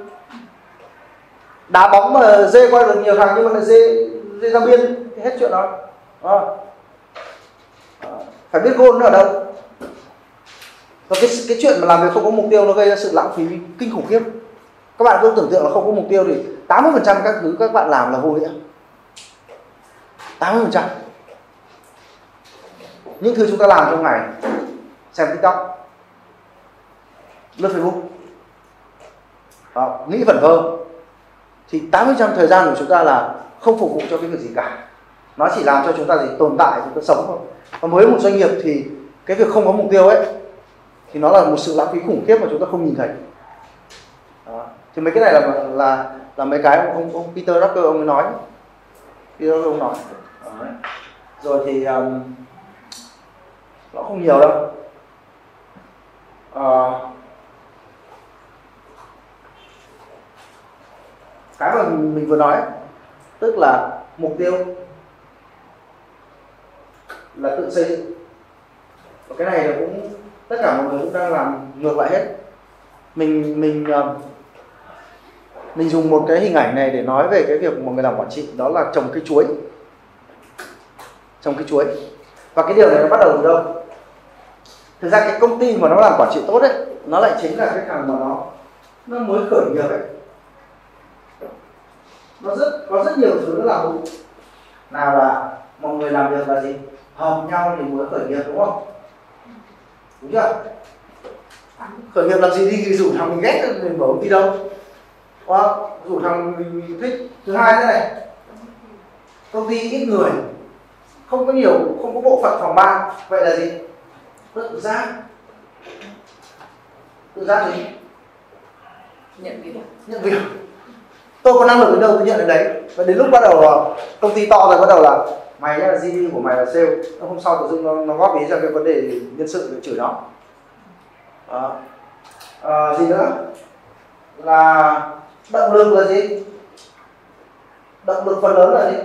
Đá bóng mà dê qua được nhiều thằng nhưng mà lại dê ra biên thì hết chuyện đó. Phải biết goal nó ở đâu. Và cái chuyện mà làm việc không có mục tiêu nó gây ra sự lãng phí kinh khủng khiếp. Các bạn cứ tưởng tượng là không có mục tiêu thì 80% các thứ các bạn làm là vô nghĩa. 80%. Những thứ chúng ta làm trong ngày, xem TikTok, lướt Facebook, nghĩ vẩn vơ, thì 80% thời gian của chúng ta là không phục vụ cho cái việc gì cả. Nó chỉ làm cho chúng ta tồn tại, chúng ta sống thôi. Còn với một doanh nghiệp thì cái việc không có mục tiêu ấy thì nó là một sự lãng phí khủng khiếp mà chúng ta không nhìn thấy. Đó. Thì mấy cái này là mấy cái ông Peter Drucker ông ấy nói. Peter Drucker ông nói. Đó. Rồi thì nó không nhiều đâu. Cái mà mình vừa nói tức là mục tiêu là tự xây dựng. Và cái này là cũng tất cả mọi người cũng đang làm ngược lại hết. Mình dùng một cái hình ảnh này để nói về cái việc một người làm quản trị, đó là trồng cây chuối. Trồng cây chuối. Và cái điều này nó bắt đầu từ đâu? Thực ra cái công ty mà nó làm quản trị tốt ấy, nó lại chính là cái thằng mà nó mới khởi nghiệp ấy. Nó có rất nhiều thứ nó làm đúng. Nào là mọi người làm việc là gì? Hợp nhau thì mới khởi nghiệp, đúng không? Đúng chưa? Khởi nghiệp làm gì đi rủ thằng mình ghét mình mở công ty đâu. Rủ thằng mình thích. Thứ hai thế này, công ty ít người, không có nhiều, không có bộ phận phòng ban, vậy là gì? Tự giác. Tự giác gì? Nhận việc. Tôi có năng lực đến đâu tôi nhận đến đấy. Và đến lúc bắt đầu công ty to rồi bắt đầu là mày là GD của mày là sale, hôm sau tự dưng nó góp ý ra cái vấn đề nhân sự để chửi nó. Gì nữa là động lực là gì? Động lực phần lớn là gì?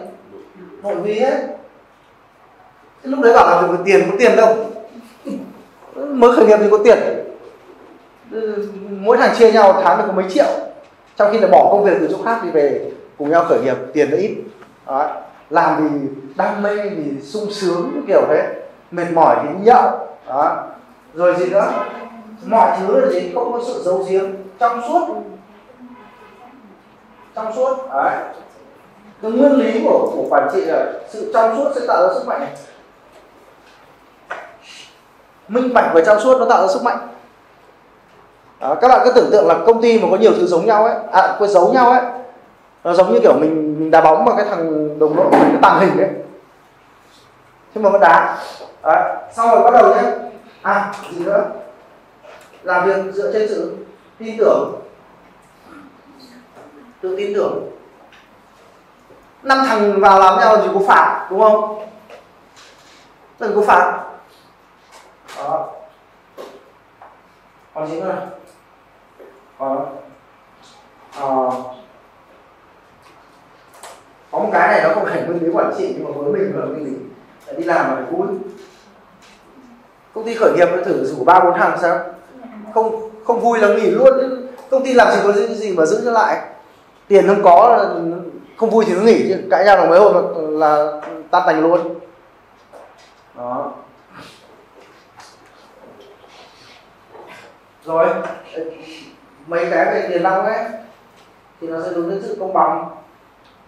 Nội vi hết. Thế lúc đấy bảo là việc tiền, có tiền đâu, mới khởi nghiệp thì có tiền, mỗi thằng chia nhau tháng được có mấy triệu, trong khi là bỏ công việc từ chỗ khác đi về cùng nhau khởi nghiệp, tiền nó ít. Đó. Làm vì đam mê, vì sung sướng kiểu thế, mệt mỏi thì nhậu. Đó. Rồi gì nữa, mọi thứ là gì? Không có sự giấu giếm, trong suốt. Trong suốt. Đấy. Cái nguyên lý của quản trị là sự trong suốt sẽ tạo ra sức mạnh này. Minh bạch và trong suốt nó tạo ra sức mạnh. Đó, các bạn cứ tưởng tượng là công ty mà có nhiều thứ giống nhau ấy, có giấu nhau ấy, nó giống như kiểu mình đá bóng mà cái thằng đồng đội của mình nó tàng hình ấy, thế mà vẫn đá. Đấy. Xong rồi bắt đầu nhé, gì nữa, làm việc dựa trên sự tin tưởng, tự tin tưởng. 5 thằng vào làm nhau thì có phạt, đúng không? Đừng có phạt. Đó. Còn gì nữa nào? Có một cái này nó không phải nguyên lý quản trị, nhưng mà với mình là nguyên lý đi làm là phải vui. Công ty khởi nghiệp thử rủ 3-4 thằng sao? Không vui là nghỉ luôn. Công ty làm gì có gì mà giữ cho lại. Tiền không có, không vui thì nó nghỉ chứ. Cãi nhau là mấy hôm là tan tành luôn. Đó. Rồi, mấy cái về tiền nong ấy thì nó sẽ hướng đến sự công bằng,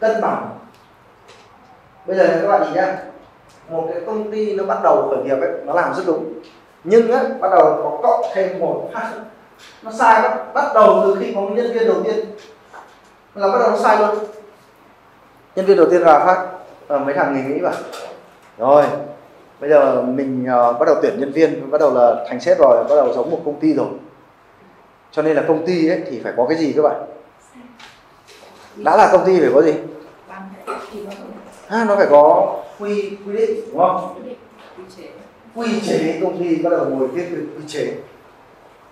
cân bằng. Bây giờ các bạn nhìn nhá, một cái công ty nó bắt đầu khởi nghiệp ấy, nó làm rất đúng, nhưng á, bắt đầu có cộng thêm một phát nó sai. Bắt đầu từ khi có nhân viên đầu tiên là bắt đầu nó sai luôn. Nhân viên đầu tiên là phát mấy thằng nghĩ vào rồi bây giờ mình bắt đầu tuyển nhân viên, bắt đầu là thành sếp rồi, bắt đầu giống một công ty rồi. Cho nên là công ty ấy thì phải có cái gì các bạn? Đã là công ty phải có gì? Nó phải có quy định, đúng không? Quy chế công ty, bắt đầu ngồi viết quy chế.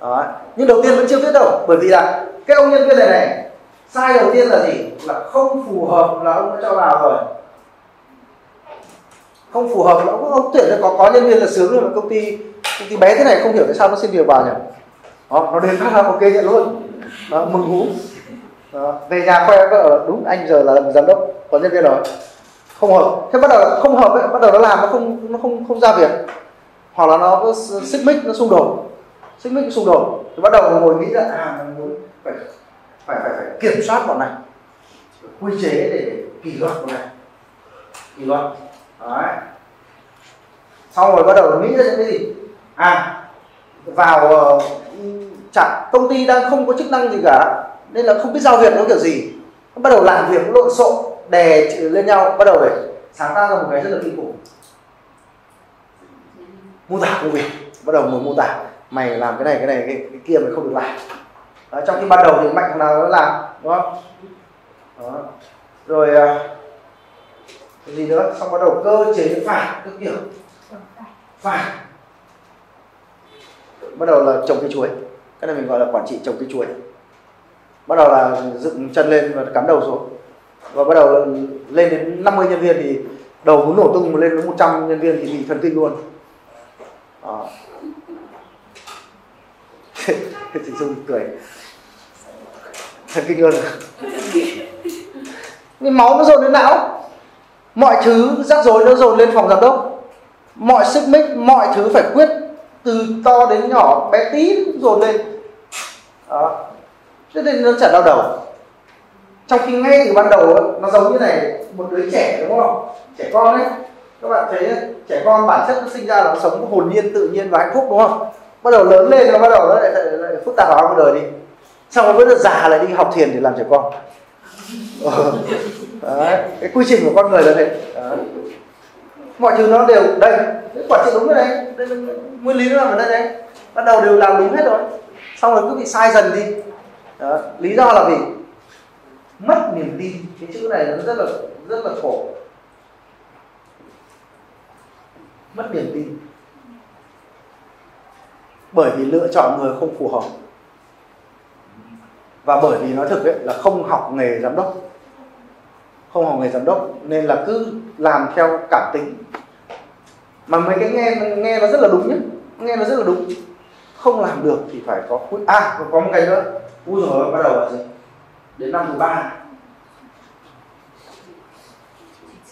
Đó. Nhưng đầu tiên vẫn chưa viết đâu, bởi vì là cái ông nhân viên này sai đầu tiên là gì? Là không phù hợp là ông đã cho vào rồi. Không phù hợp là ông tuyển ra có nhân viên là sướng rồi, mà công ty bé thế này không hiểu tại sao nó xin việc vào nhỉ? Đó, nó đến phát là ok nhận luôn. Đó, mừng hú. Đó, về nhà khoe vợ đúng anh giờ là giám đốc, có nhân viên rồi. Không hợp. Thế bắt đầu là không hợp ấy, bắt đầu nó làm nó không ra việc. Hoặc là nó có xích mích, nó xung đột. Xích mích xung đột. Thì bắt đầu ngồi nghĩ là mình muốn phải kiểm soát bọn này. Quy chế để kỷ luật bọn này. Kỷ luật. Đấy. Xong rồi bắt đầu nghĩ ra những cái gì? Vào chẳng công ty đang không có chức năng gì cả, nên là không biết giao việc nó kiểu gì, nó bắt đầu làm việc lộn xộn, đè lên nhau, bắt đầu để sáng tạo ra một cái rất là kinh khủng. Mô tả công việc, bắt đầu ngồi mô tả mày làm cái này cái kia mày không được làm. Đó, trong khi ban đầu thì mạnh thằng nào nó làm, đúng không? Đó. Rồi cái gì nữa, xong bắt đầu cơ chế phạt các kiểu phạt. Bắt đầu là trồng cây chuối, cái này mình gọi là quản trị trồng cây chuối. Bắt đầu là dựng chân lên và cắm đầu xuống, và bắt đầu lên đến 50 nhân viên thì đầu muốn nổ tung, mà lên đến 100 nhân viên thì bị thần kinh luôn. Đó. Chị Dung cười thần kinh luôn. Nhưng máu nó dồn lên não, mọi thứ rắc rối nó dồn lên phòng giám đốc, mọi xích mích, mọi thứ phải quyết từ to đến nhỏ, bé tí dồn lên. Đó. Thế nên nó chả đau đầu. Trong khi ngay từ ban đầu nó giống như này, một đứa trẻ, đúng không? Trẻ con ấy, các bạn thấy trẻ con bản chất nó sinh ra là nó sống hồn nhiên, tự nhiên và hạnh phúc, đúng không? Bắt đầu lớn lên nó bắt đầu nó lại phức tạp hóa cuộc đời đi. Xong rồi bắt đầu già lại đi học thiền để làm trẻ con. Đấy, cái quy trình của con người là thế. Đấy. Mọi thứ nó đều đây, quản trị đúng cái này, đây là nguyên lý nó nằm ở đây đấy, bắt đầu đều làm đúng hết rồi, xong rồi cứ bị sai dần đi. Đó. Lý do là vì mất niềm tin. Cái chữ này nó rất là khổ. Mất niềm tin bởi vì lựa chọn người không phù hợp, và bởi vì nói thực ấy, là không học nghề giám đốc, nên là cứ làm theo cảm tính. Mà mấy cái nghe nó rất là đúng nhé, nghe nó rất là đúng. Không làm được thì phải có có một cái nữa. Úi dồi ôi, bắt đầu là gì? Đến năm thứ 3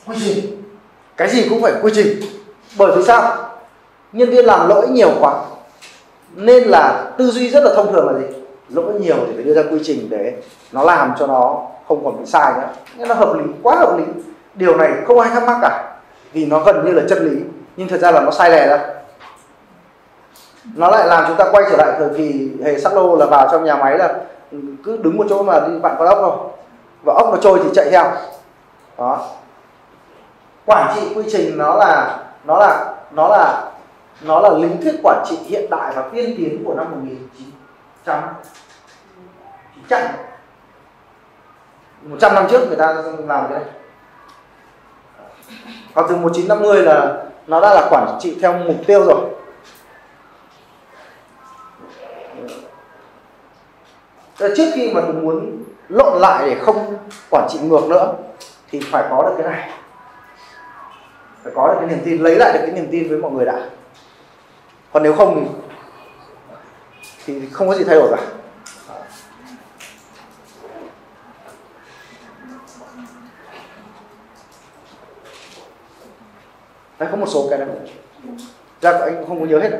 quy trình, cái gì cũng phải quy trình. Bởi vì sao? Nhân viên làm lỗi nhiều quá, nên là tư duy rất là thông thường là gì? Lỗi nhiều thì phải đưa ra quy trình để nó làm cho nó không còn bị sai nữa. Nên nó hợp lý, quá hợp lý. Điều này không ai thắc mắc cả, vì nó gần như là chân lý, nhưng thật ra là nó sai lẻ ra. Nó lại làm chúng ta quay trở lại thời kỳ hề sắc lô, là vào trong nhà máy là cứ đứng một chỗ mà đi bạn con ốc thôi, và ốc nó trôi thì chạy theo. Đó. Quản trị quy trình nó là lý thuyết quản trị hiện đại và tiên tiến của năm 100 năm trước người ta làm cái này. Còn từ 1950 là nó đã là quản trị theo mục tiêu rồi. Trước khi mà mình muốn lộn lại để không quản trị ngược nữa thì phải có được cái này, phải có được cái niềm tin, lấy lại được cái niềm tin với mọi người đã. Còn nếu không thì không có gì thay đổi cả. Đây có một số cái đó, ra anh cũng không có nhớ hết.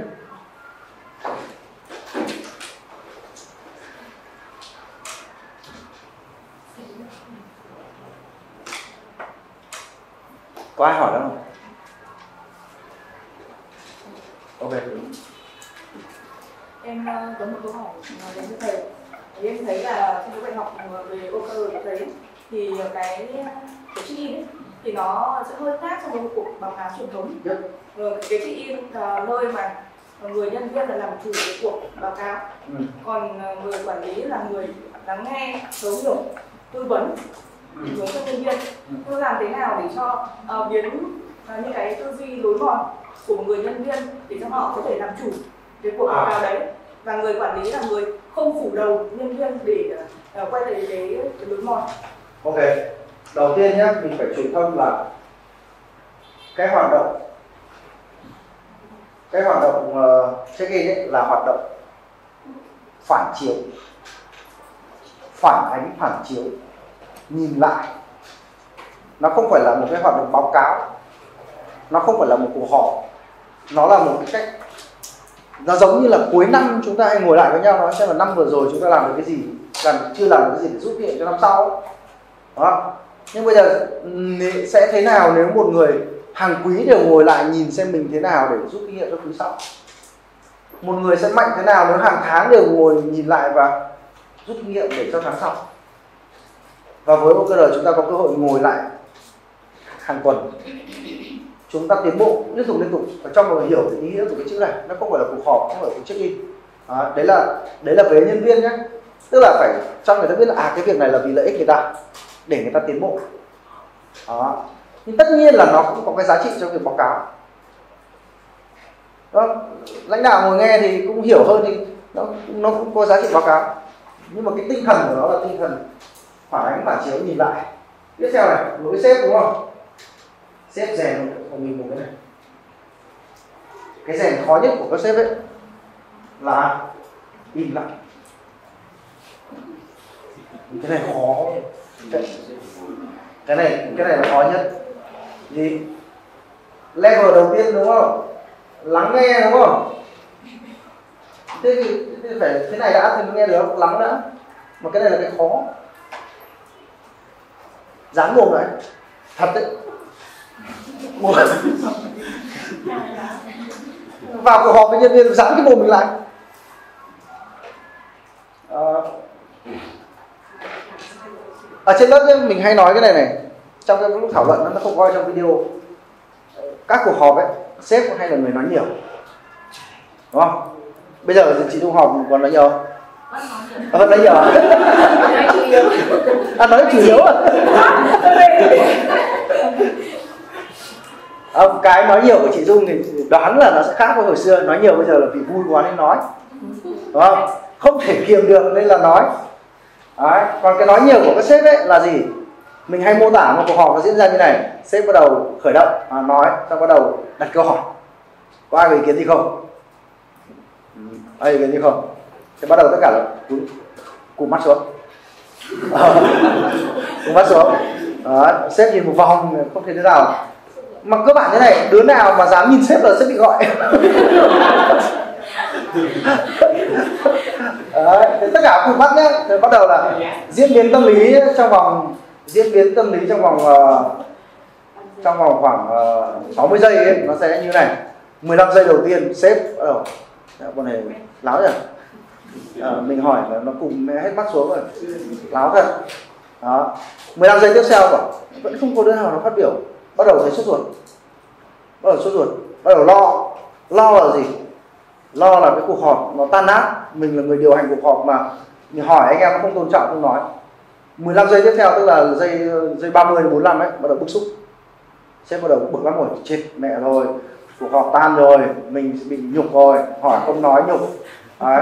Có ai hỏi đó không? Ok. Em có một câu hỏi đến cho thầy. Em thấy là trong cái bài học về OKR đấy thì cái check-in ấy, thì nó sẽ hơi khác so với một cuộc báo cáo truyền thống. Cái check-in là nơi mà người nhân viên là làm chủ cái cuộc báo cáo, còn người quản lý là người lắng nghe, thấu hiểu, tư vấn hướng cho nhân viên. Tôi làm thế nào để cho biến những cái tư duy lối mòn của một người nhân viên để cho họ có thể làm chủ cái cuộc báo cáo đấy, và người quản lý là người không phủ đầu nhân viên để quay về cái lối mòn. Ok, đầu tiên nhé, mình phải truyền thông là cái hoạt động check-in ấy là hoạt động phản chiếu, phản ánh, phản chiếu, nhìn lại. Nó không phải là một cái hoạt động báo cáo, nó không phải là một cuộc họp, nó là một cái cách. Nó giống như là cuối năm chúng ta hay ngồi lại với nhau nói xem là năm vừa rồi chúng ta làm được cái gì, chưa làm được cái gì để rút kinh nghiệm cho năm sau. Đó. Nhưng bây giờ sẽ thế nào nếu một người hàng quý đều ngồi lại nhìn xem mình thế nào để rút kinh nghiệm cho quý sau? Một người sẽ mạnh thế nào nếu hàng tháng đều ngồi nhìn lại và rút kinh nghiệm để cho tháng sau? Và với OKR chúng ta có cơ hội ngồi lại hàng tuần, chúng ta tiến bộ liên tục và cho mọi người hiểu cái ý nghĩa của cái chữ này. Nó không phải là cuộc họp, không phải là cuộc check-in. Đấy là về nhân viên nhé. Tức là phải cho người ta biết là cái việc này là vì lợi ích người ta, để người ta tiến bộ. Đó. Nhưng tất nhiên là nó cũng có cái giá trị trong việc báo cáo. Đó. Lãnh đạo ngồi nghe thì cũng hiểu hơn thì nó cũng có giá trị báo cáo. Nhưng mà cái tinh thần của nó là tinh thần phản ánh, phản chiếu, nhìn lại. Tiếp theo này, một cái sếp đúng không? Sếp rèn của mình một cái này. Cái rèn khó nhất của các sếp ấy là im lặng. Cái này khó. Cái này là khó nhất. Gì? Level đầu tiên đúng không? Lắng nghe đúng không? Thế thì phải thế này đã thì nghe được, lắng đã. Mà cái này là cái khó. Dán mồm lại. Thật đấy. Vào cuộc họp với nhân viên dán cái mồm mình lại. Ở trên lớp mình hay nói cái này này, trong cái lúc thảo luận nó không coi trong video. Các cuộc họp ấy, sếp hay là người nói nhiều, đúng không? Bây giờ chị Dung họp còn nói nhiều không? Vẫn nói nhiều à? Nói chủ yếu à? Cái nói nhiều của chị Dung thì đoán là nó sẽ khác với hồi xưa. Nói nhiều bây giờ là vì vui quá nên nói, đúng không? Không thể kiềm được nên là nói. Đấy. Còn cái nói nhiều của các sếp ấy là gì? Mình hay mô tả một cuộc họp nó diễn ra như này. Sếp bắt đầu khởi động, nói, xong bắt đầu đặt câu hỏi. Có ai có ý kiến gì không? Ai ý kiến gì không? Thì bắt đầu tất cả là cụp mắt xuống. Cụp mắt xuống. Đó. Sếp nhìn một vòng không thấy thế nào. Mà cơ bản thế này, đứa nào mà dám nhìn sếp là sếp bị gọi. Đấy, tất cả cụp mắt nhé. Thì bắt đầu là diễn biến tâm lý trong vòng khoảng 60 giây ấy, nó sẽ như này. 15 giây đầu tiên sếp bắt đầu bọn này láo rồi. Mình hỏi là nó cùng hết mắt xuống rồi, láo thật. Đó. 15 giây tiếp theo vẫn không có đứa nào nó phát biểu, bắt đầu thấy sốt ruột, bắt đầu lo là gì? Lo là cái cuộc họp nó tan nát. Mình là người điều hành cuộc họp mà mình hỏi anh em nó không tôn trọng, không nói. 15 giây tiếp theo tức là giây 30 đến 45 ấy, bắt đầu bức xúc. Sếp bắt đầu bực lắm rồi, chết mẹ rồi, cuộc họp tan rồi, mình bị nhục rồi, hỏi không nói nhục. Đấy.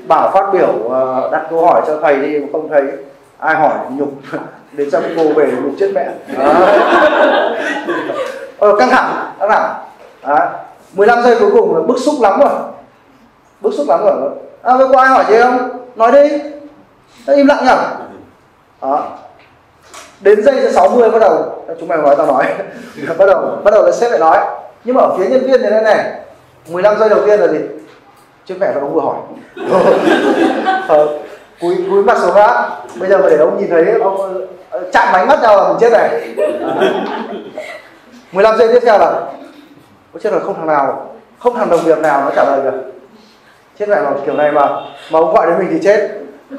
Bảo phát biểu đặt câu hỏi cho thầy đi, không thấy ai hỏi nhục. Đến xong cô về nhục chết mẹ. Căng thẳng. Đấy. 15 giây cuối cùng là bức xúc lắm rồi. Có ai hỏi gì không? Nói đi. Nó im lặng nhỉ? Đó. Đến giây 60 bắt đầu chúng mày nói tao nói. bắt đầu là sếp lại nói. Nhưng mà ở phía nhân viên thì này 15 giây đầu tiên là gì? Trước mẹ ông vừa hỏi. Cúi mặt xuống đã. Bây giờ mà để ông nhìn thấy ông chạm ánh mắt nhau là mình chết này. 15 giây tiếp theo là chết rồi, không thằng đồng nghiệp nào nó trả lời được. Chết mẹ, mà kiểu này mà ông gọi đến mình thì chết.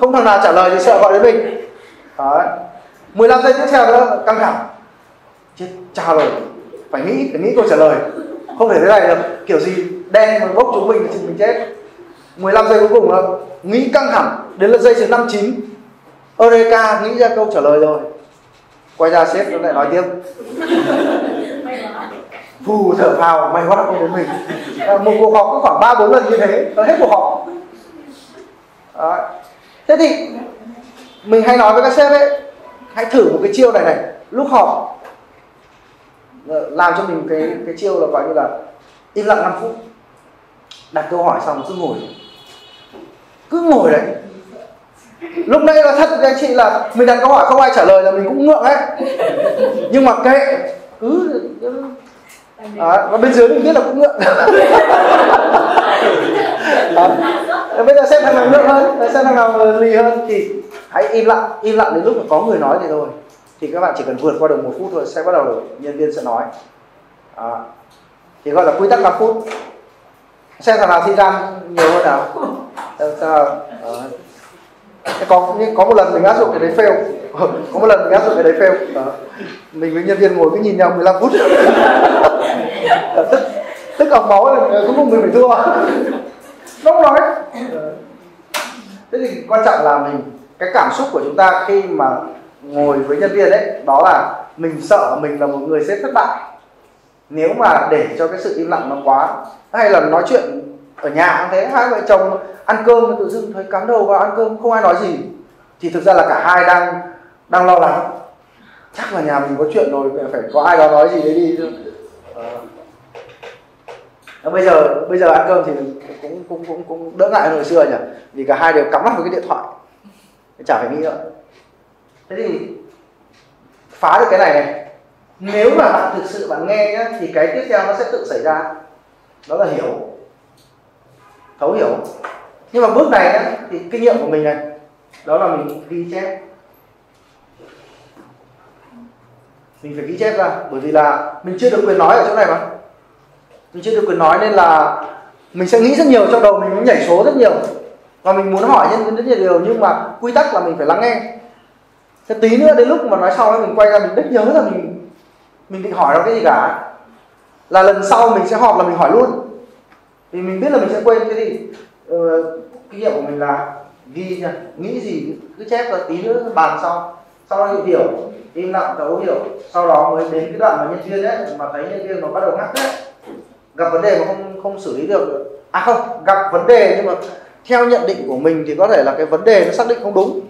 Không thằng nào trả lời thì sợ gọi đến mình. Đấy. 15 giây tiếp theo nữa căng thẳng. Chết cha rồi, phải nghĩ câu trả lời. Không thể thế này được, kiểu gì đen mà bốc chúng mình thì mình chết. 15 giây cuối cùng là nghĩ căng thẳng. Đến là giây thứ 59, Eureka, nghĩ ra câu trả lời rồi. Quay ra sếp nó lại nói tiếp. Phù thở phào, may quá không đến mình. Một cuộc họp có khoảng 3-4 lần như thế, nó hết cuộc họp. Đó. Thế thì mình hay nói với các sếp ấy, hãy thử một cái chiêu này. Lúc họp làm cho mình cái chiêu là gọi như là im lặng 5 phút. Đặt câu hỏi xong cứ ngồi đấy. Lúc nãy là thật với anh chị là mình đặt câu hỏi không ai trả lời là mình cũng ngượng ấy. Nhưng mà kệ, cứ và bên dưới mình biết là cũng ngượng. Bây giờ xem thằng nào ngượng hơn, xem thằng nào lì hơn thì hãy im lặng đến lúc mà có người nói thì thôi. Thì các bạn chỉ cần vượt qua được 1 phút thôi sẽ bắt đầu nhân viên sẽ nói. Thì gọi là quy tắc 5 phút. Xem thằng nào thi ra nhiều hơn nào. Có một lần mình áp dụng cái đấy fail. Mình với nhân viên ngồi cứ nhìn nhau 15 phút. Tức ọc máu rồi, cuối cùng mình phải thua. Không nói. Thế thì quan trọng là cái cảm xúc của chúng ta khi mà ngồi với nhân viên đấy, đó là mình sợ mình là một người sếp thất bại. Nếu mà để cho cái sự im lặng nó quá, hay là nói chuyện ở nhà cũng thế, hai vợ chồng ăn cơm tự dưng thấy cắm đầu vào ăn cơm không ai nói gì, thì thực ra là cả hai đang lo lắng. Chắc là nhà mình có chuyện rồi, phải có ai đó nói gì đấy đi. Bây giờ ăn cơm thì cũng đỡ ngại hơn hồi xưa nhỉ, vì cả hai đều cắm mặt vào cái điện thoại, chả phải nghĩ nữa. Thế thì phá được cái này. Nếu mà bạn thực sự bạn nghe nhá, thì cái tiếp theo nó sẽ tự xảy ra, đó là thấu hiểu. Nhưng mà bước này nhá, thì kinh nghiệm của mình này, đó là mình ghi chép. Mình phải ghi chép ra, bởi vì là mình chưa được quyền nói ở chỗ này mà. Mình chưa được quyền nói nên là mình sẽ nghĩ rất nhiều, trong đầu mình nhảy số rất nhiều và mình muốn hỏi nhân viên rất nhiều điều, nhưng mà quy tắc là mình phải lắng nghe. Thế tí nữa đến lúc mà nói sau mình quay ra mình đích nhớ là mình định hỏi nó cái gì cả, là lần sau mình sẽ họp là mình hỏi luôn, vì mình biết là mình sẽ quên cái gì. Kinh nghiệm của mình là ghi nha, nghĩ gì cứ chép rồi tí nữa bàn sau đó hiểu, im lặng thấu hiểu, sau đó mới đến cái đoạn mà nhân viên ấy, mà thấy nhân viên nó bắt đầu ngắt đấy, gặp vấn đề mà không xử lý được, không gặp vấn đề nhưng mà theo nhận định của mình thì có thể là cái vấn đề nó xác định không đúng,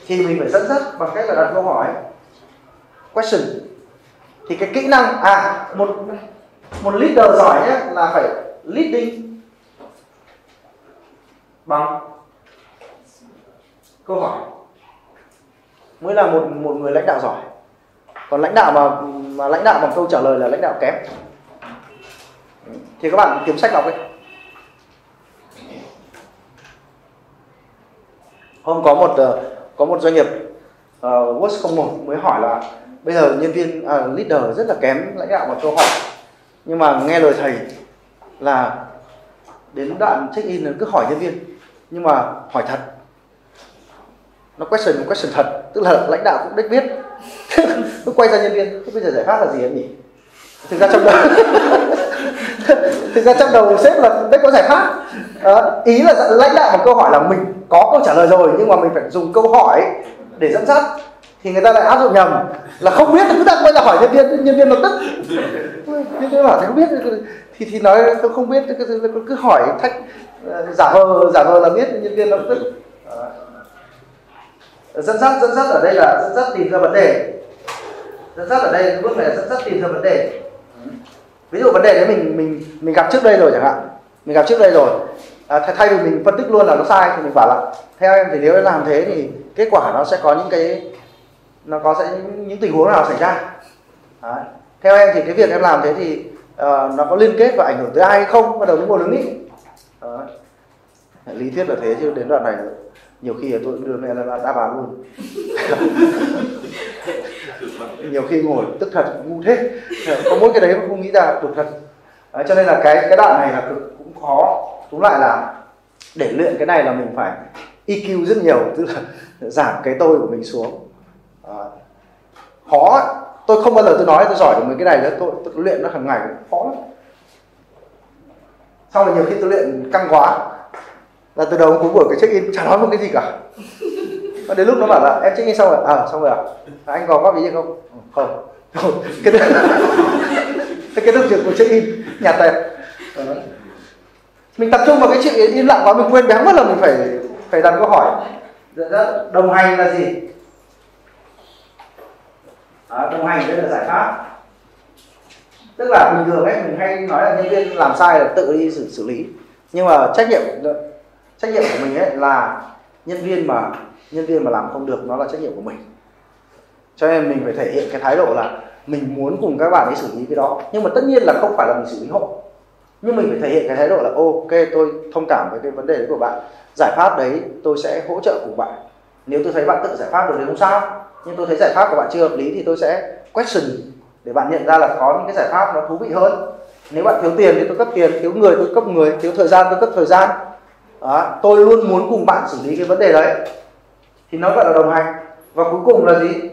thì mình phải dẫn dắt bằng cách là đặt câu hỏi question. Thì cái kỹ năng một leader giỏi nhé là phải leading bằng câu hỏi mới là một người lãnh đạo giỏi. Còn lãnh đạo mà lãnh đạo bằng câu trả lời là lãnh đạo kém. Thì các bạn kiếm sách đọc đi. Hôm có một doanh nghiệp Works 01 mới hỏi là bây giờ nhân viên leader rất là kém lãnh đạo bằng câu hỏi, nhưng mà nghe lời thầy là đến đoạn check in là cứ hỏi nhân viên, nhưng mà hỏi thật, nó question thật, tức là lãnh đạo cũng đích biết. Cứ quay ra nhân viên, bây giờ giải pháp là gì em nhỉ? Thực ra trong đầu sếp là đấy có giải pháp. Ý là lãnh đạo bằng câu hỏi là mình có câu trả lời rồi, nhưng mà mình phải dùng câu hỏi để dẫn dắt, thì người ta lại áp dụng nhầm là không biết, cứ đặt quay ra hỏi nhân viên nó tức. Nhân viên bảo thế không biết thì nói không biết, cứ hỏi thách giả vờ là biết, nhân viên nó tức. Dẫn dắt ở đây là dẫn dắt tìm ra vấn đề. Dẫn dắt ở đây bước này là dẫn dắt tìm ra vấn đề. Ví dụ vấn đề đấy mình gặp trước đây rồi chẳng hạn, mình gặp trước đây rồi, thay vì mình phân tích luôn là nó sai thì mình bảo là theo em thì nếu em làm thế thì kết quả nó sẽ có những tình huống nào xảy ra. Đấy. Theo em thì cái việc em làm thế thì nó có liên kết và ảnh hưởng tới ai hay không, bắt đầu ngồi đứng nghĩ. Lý thuyết là thế, chứ đến đoạn này nhiều khi là tôi cũng đưa mẹ là đáp án luôn. Nhiều khi ngồi tức thật ngu thế, có mỗi cái đấy mà không nghĩ ra được thật. Cho nên là cái đoạn này là cũng khó. Túm lại là để luyện cái này là mình phải EQ rất nhiều, tức là giảm cái tôi của mình xuống. Khó. Tôi không bao giờ tôi nói tôi giỏi được mấy cái này nữa, tôi luyện nó hàng ngày cũng khó lắm. Sau này nhiều khi tôi luyện căng quá là từ đầu cuối buổi cái check in chả nói một cái gì cả. Và đến lúc nó bảo là em check in xong rồi, xong rồi anh có góp ý gì không? Không. Cái động việc của check in nhạt tẹt. Mình tập trung vào cái chuyện im lặng quá, mình quên béng mất là mình phải đặt câu hỏi. Đồng hành là gì? Đồng hành đây là giải pháp. Tức là bình thường ấy mình hay nói là nhân viên làm sai là tự đi xử lý, nhưng mà trách nhiệm của mình ấy là nhân viên mà làm không được, nó là trách nhiệm của mình. Cho nên mình phải thể hiện cái thái độ là mình muốn cùng các bạn ấy xử lý cái đó, nhưng mà tất nhiên là không phải là mình xử lý hộ, nhưng mình phải thể hiện cái thái độ là ok, tôi thông cảm với cái vấn đề đấy của bạn, giải pháp đấy tôi sẽ hỗ trợ cùng bạn. Nếu tôi thấy bạn tự giải pháp được thì không sao, nhưng tôi thấy giải pháp của bạn chưa hợp lý thì tôi sẽ question để bạn nhận ra là có những cái giải pháp nó thú vị hơn. Nếu bạn thiếu tiền thì tôi cấp tiền, thiếu người tôi cấp người, thiếu thời gian tôi cấp thời gian. Tôi luôn muốn cùng bạn xử lý cái vấn đề đấy, thì nó gọi là đồng hành. Và cuối cùng là gì?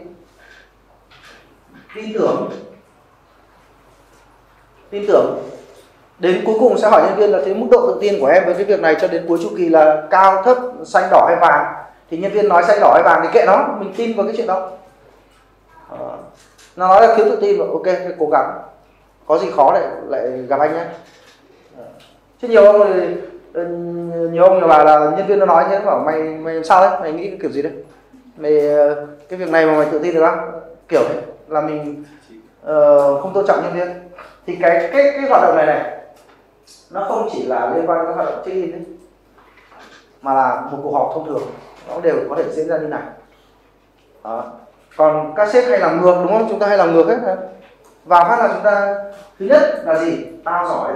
Tin tưởng. Đến cuối cùng sẽ hỏi nhân viên là cái mức độ tự tin của em với cái việc này cho đến cuối chu kỳ là cao, thấp, xanh, đỏ hay vàng. Thì nhân viên nói xanh, đỏ hay vàng thì kệ nó, mình tin vào cái chuyện đó. Nó nói là thiếu tự tin, ok, phải cố gắng. Có gì khó lại gặp anh nhé. Chứ nhiều ông bảo là nhân viên nó nói thế, nó bảo mày làm sao đấy, mày nghĩ cái kiểu gì đấy, cái việc này mà mày tự tin được không, kiểu đấy là mình không tôn trọng nhân viên. Thì cái hoạt động này nó không chỉ là liên quan đến hoạt động check-in đấy, mà là một cuộc họp thông thường nó đều có thể diễn ra như này. Còn các sếp hay làm ngược đúng không? Chúng ta hay làm ngược hết. Vào phát là chúng ta thứ nhất là gì? Tao giỏi.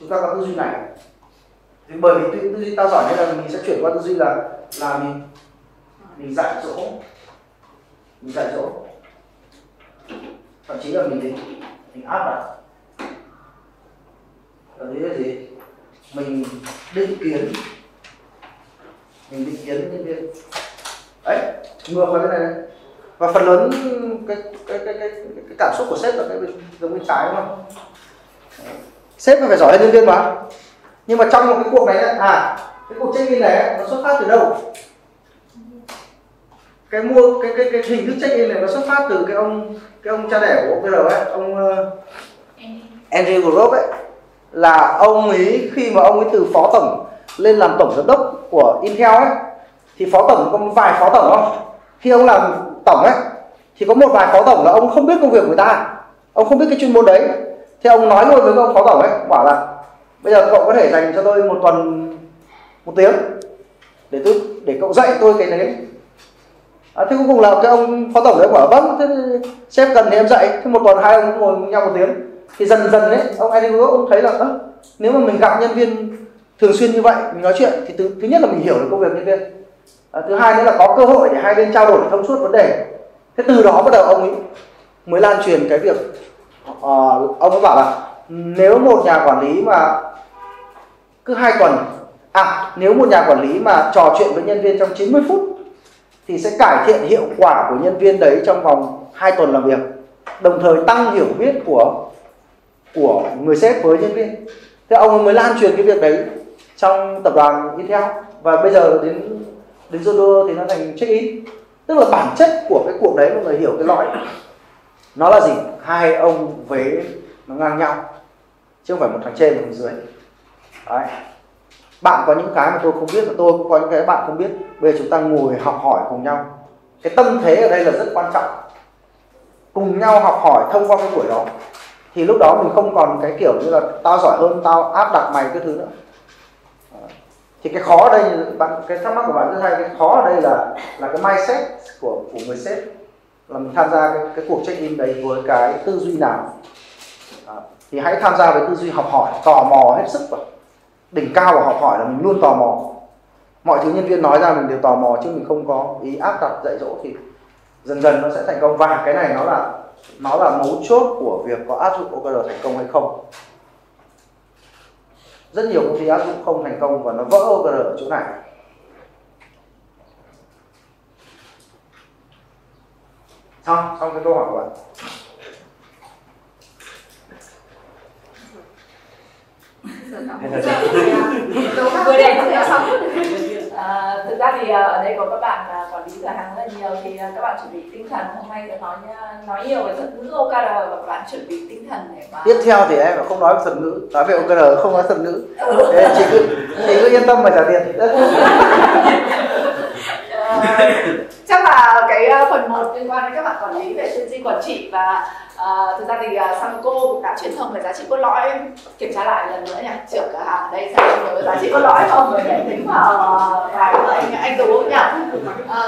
Chúng ta có tư duy này. Thì bởi vì tư duy tao giỏi nên là mình sẽ chuyển qua tư duy là mình dạy dỗ. Thậm chí là mình áp đặt. Ở đấy là gì? Mình định kiến nhân viên. Đấy, ngược vào cái này. Và phần lớn cái cảm xúc của sếp là cái giống bên trái, đúng không? Sếp phải giỏi hơn nhân viên mà. Nhưng mà trong một cái cuộc này cái cuộc check-in này nó xuất phát từ đâu? Cái hình thức check-in này nó xuất phát từ cái ông cha đẻ của OKR ấy, ông Andrew Grove ấy, là ông ấy khi mà ông ấy từ phó tổng lên làm tổng giám đốc của Intel ấy, thì phó tổng có một vài phó tổng không? Khi ông làm tổng ấy thì có một vài phó tổng là ông không biết công việc của người ta, ông không biết cái chuyên môn đấy, thì ông nói luôn với ông phó tổng ấy, bảo là bây giờ cậu có thể dành cho tôi một tuần 1 tiếng để cậu dạy tôi cái đấy. Thế cuối cùng là cái ông phó tổng đấy bảo vâng, thế sếp cần thì em dạy. Thế một tuần hai ông cũng ngồi với nhau 1 tiếng. Thì dần dần đấy ông Andrew ông thấy là nếu mà mình gặp nhân viên thường xuyên như vậy, mình nói chuyện thì thứ nhất là mình hiểu được công việc nhân viên, thứ hai nữa là có cơ hội để hai bên trao đổi thông suốt vấn đề. Thế từ đó bắt đầu ông ấy mới lan truyền cái việc ông ấy bảo là nếu một nhà quản lý mà cứ 2 tuần nếu một nhà quản lý mà trò chuyện với nhân viên trong 90 phút thì sẽ cải thiện hiệu quả của nhân viên đấy trong vòng 2 tuần làm việc, đồng thời tăng hiểu biết của người sếp với nhân viên. Thế ông ấy mới lan truyền cái việc đấy trong tập đoàn Intel, và bây giờ đến Zolder thì nó thành check-in. Tức là bản chất của cái cuộc đấy mọi người hiểu cái lõi nó là gì? Hai ông vế nó ngang nhau chứ không phải một thằng trên một thằng dưới. Đấy. Bạn có những cái mà tôi không biết và tôi cũng có những cái bạn không biết. Bây giờ chúng ta ngồi học hỏi cùng nhau. Cái tâm thế ở đây là rất quan trọng. Cùng nhau học hỏi thông qua cái buổi đó, thì lúc đó mình không còn cái kiểu như là tao giỏi hơn, tao áp đặt mày cái thứ nữa. Thì cái khó ở đây, cái thắc mắc của bạn rất hay. Cái khó ở đây là cái mindset của người sếp, là mình tham gia cái cuộc check-in đấy với cái tư duy nào. Thì hãy tham gia với tư duy học hỏi, tò mò hết sức vào. Đỉnh cao của học hỏi là mình luôn tò mò. Mọi thứ nhân viên nói ra mình đều tò mò, chứ mình không có ý áp đặt dạy dỗ, thì dần dần nó sẽ thành công. Và cái này nó là mấu chốt của việc có áp dụng OKR thành công hay không. Rất nhiều công ty áp dụng không thành công và nó vỡ OKR ở chỗ này. Xong cái câu hỏi của bạn. Vừa đẹp có thể xong. Thực ra thì ở đây có các bạn quản lý cửa hàng rất là nhiều, thì các bạn chuẩn bị tinh thần. Hôm nay sẽ nói nhiều về thuật ngữ OKR và các bạn chuẩn bị tinh thần để mà... Tiếp theo thì em không nói về thuật ngữ, nói về OKR không nói thuật ngữ. Chị cứ yên tâm mà trả tiền. Chắc là cái phần 1 liên quan đến các bạn quản lý về tư duy quản trị, và thực ra thì Sangoku cũng đã truyền thông về giá trị cốt lõi. Kiểm tra lại lần nữa nhỉ, trưởng cửa hàng ở đây xem có giá trị cốt lõi không, rồi để tính vào vài của anh Tú nhỉ,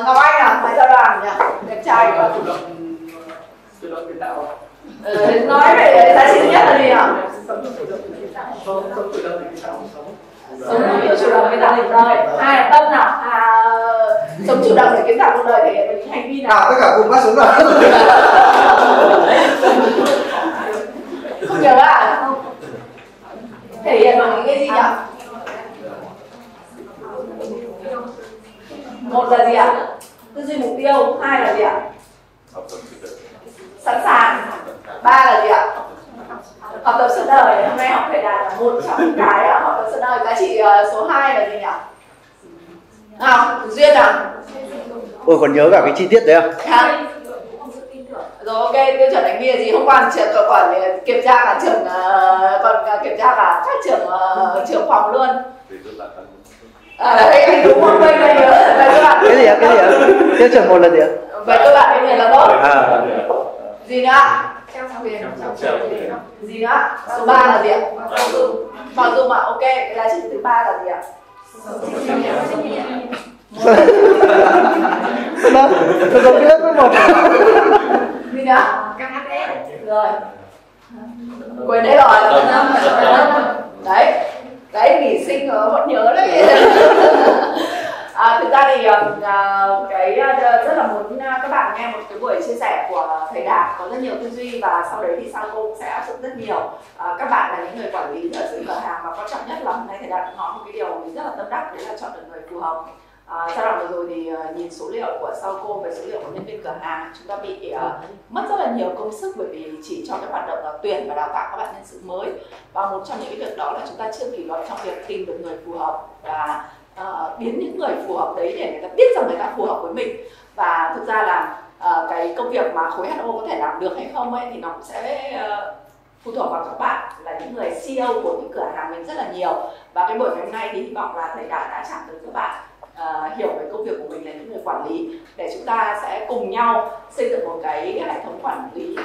Ngọc Anh à, Thái Gia Đoàn nhỉ, đẹp trai quá. Nói về giá trị thứ nhất là gì ạ? Sống chủ động kiến tạo cuộc đời. Hai là tâm nào? Sống chủ động để kiến tạo cuộc đời thể hiện những hành vi nào? Tất cả cùng bắt xuống rồi. Không nhớ à? Thể hiện bằng những cái gì nhỉ? Một là gì ạ? Tư duy mục tiêu. Hai là gì ạ? Sẵn sàng. Ba là gì ạ? Học tập suốt đời. Hôm nay học thể đạt là một trong những cái học tập suốt đời. Giá trị số 2 là gì nhỉ? Duyên à? Ôi còn nhớ cả cái chi tiết đấy không? Rồi ok, tiêu chuẩn đánh bia gì? Hôm qua còn kiểm tra cả trưởng, còn kiểm tra cả các trưởng phòng luôn. Đấy, anh đúng không? Quên nhớ về cơ bản. Cái gì ạ? Tiêu chuẩn 1 là gì ạ? Về cơ bản người là tốt. Gì nữa? Gì nữa? Số 3 là gì ạ? Bao dung ạ. Ok, cái giá trị thứ 3 là gì ạ? Nó giống cái lớp với 1. Gì nữa? Rồi. Quên đấy rồi. Đấy, nghỉ sinh vẫn nhớ đấy. Thực ra thì cái rất là muốn các bạn nghe một cái buổi chia sẻ của thầy Đạt có rất nhiều tư duy, và sau đấy thì Sangoku cũng sẽ áp dụng rất nhiều. Các bạn là những người quản lý ở dưới cửa hàng, và quan trọng nhất là hôm nay thầy Đạt nói một cái điều mình rất là tâm đắc, đấy là chọn được người phù hợp. Giai đoạn vừa rồi thì nhìn số liệu của Sauco và số liệu của nhân viên cửa hàng, chúng ta bị mất rất là nhiều công sức bởi vì chỉ cho cái hoạt động là tuyển và đào tạo các bạn nhân sự mới, và một trong những cái việc đó là chúng ta chưa kỷ luật trong việc tìm được người phù hợp và biến những người phù hợp đấy để người ta biết rằng người ta phù hợp với mình. Và thực ra là cái công việc mà khối HO có thể làm được hay không ấy thì nó cũng sẽ phụ thuộc vào các bạn là những người CEO của những cửa hàng mình rất là nhiều. Và cái buổi ngày hôm nay thì hy vọng là thầy Đạt đã chạm tới các bạn hiểu về công việc của mình là những người quản lý, để chúng ta sẽ cùng nhau xây dựng một cái hệ thống quản lý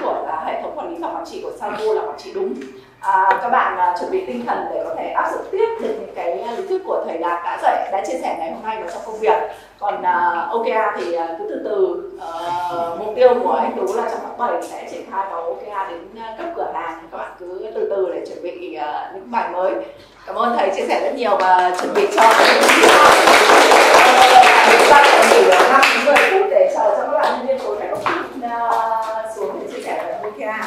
hệ thống quản lý và quản trị của Sauco là quản trị đúng. Các bạn chuẩn bị tinh thần để có thể áp dụng tiếp được những cái lý thuyết của thầy Đạt đã chia sẻ ngày hôm nay vào trong công việc. Còn OKR thì cứ từ từ, mục tiêu của anh Tú là trong tháng 7 sẽ triển khai vào OKR đến cấp cửa hàng. Các bạn cứ từ từ để chuẩn bị những bài mới. Cảm ơn thầy chia sẻ rất nhiều và chuẩn bị cho chúng ta sẽ nghỉ 5-10 phút để chờ cho các bạn nhân viên khối phải có xuống để chia sẻ về OKR.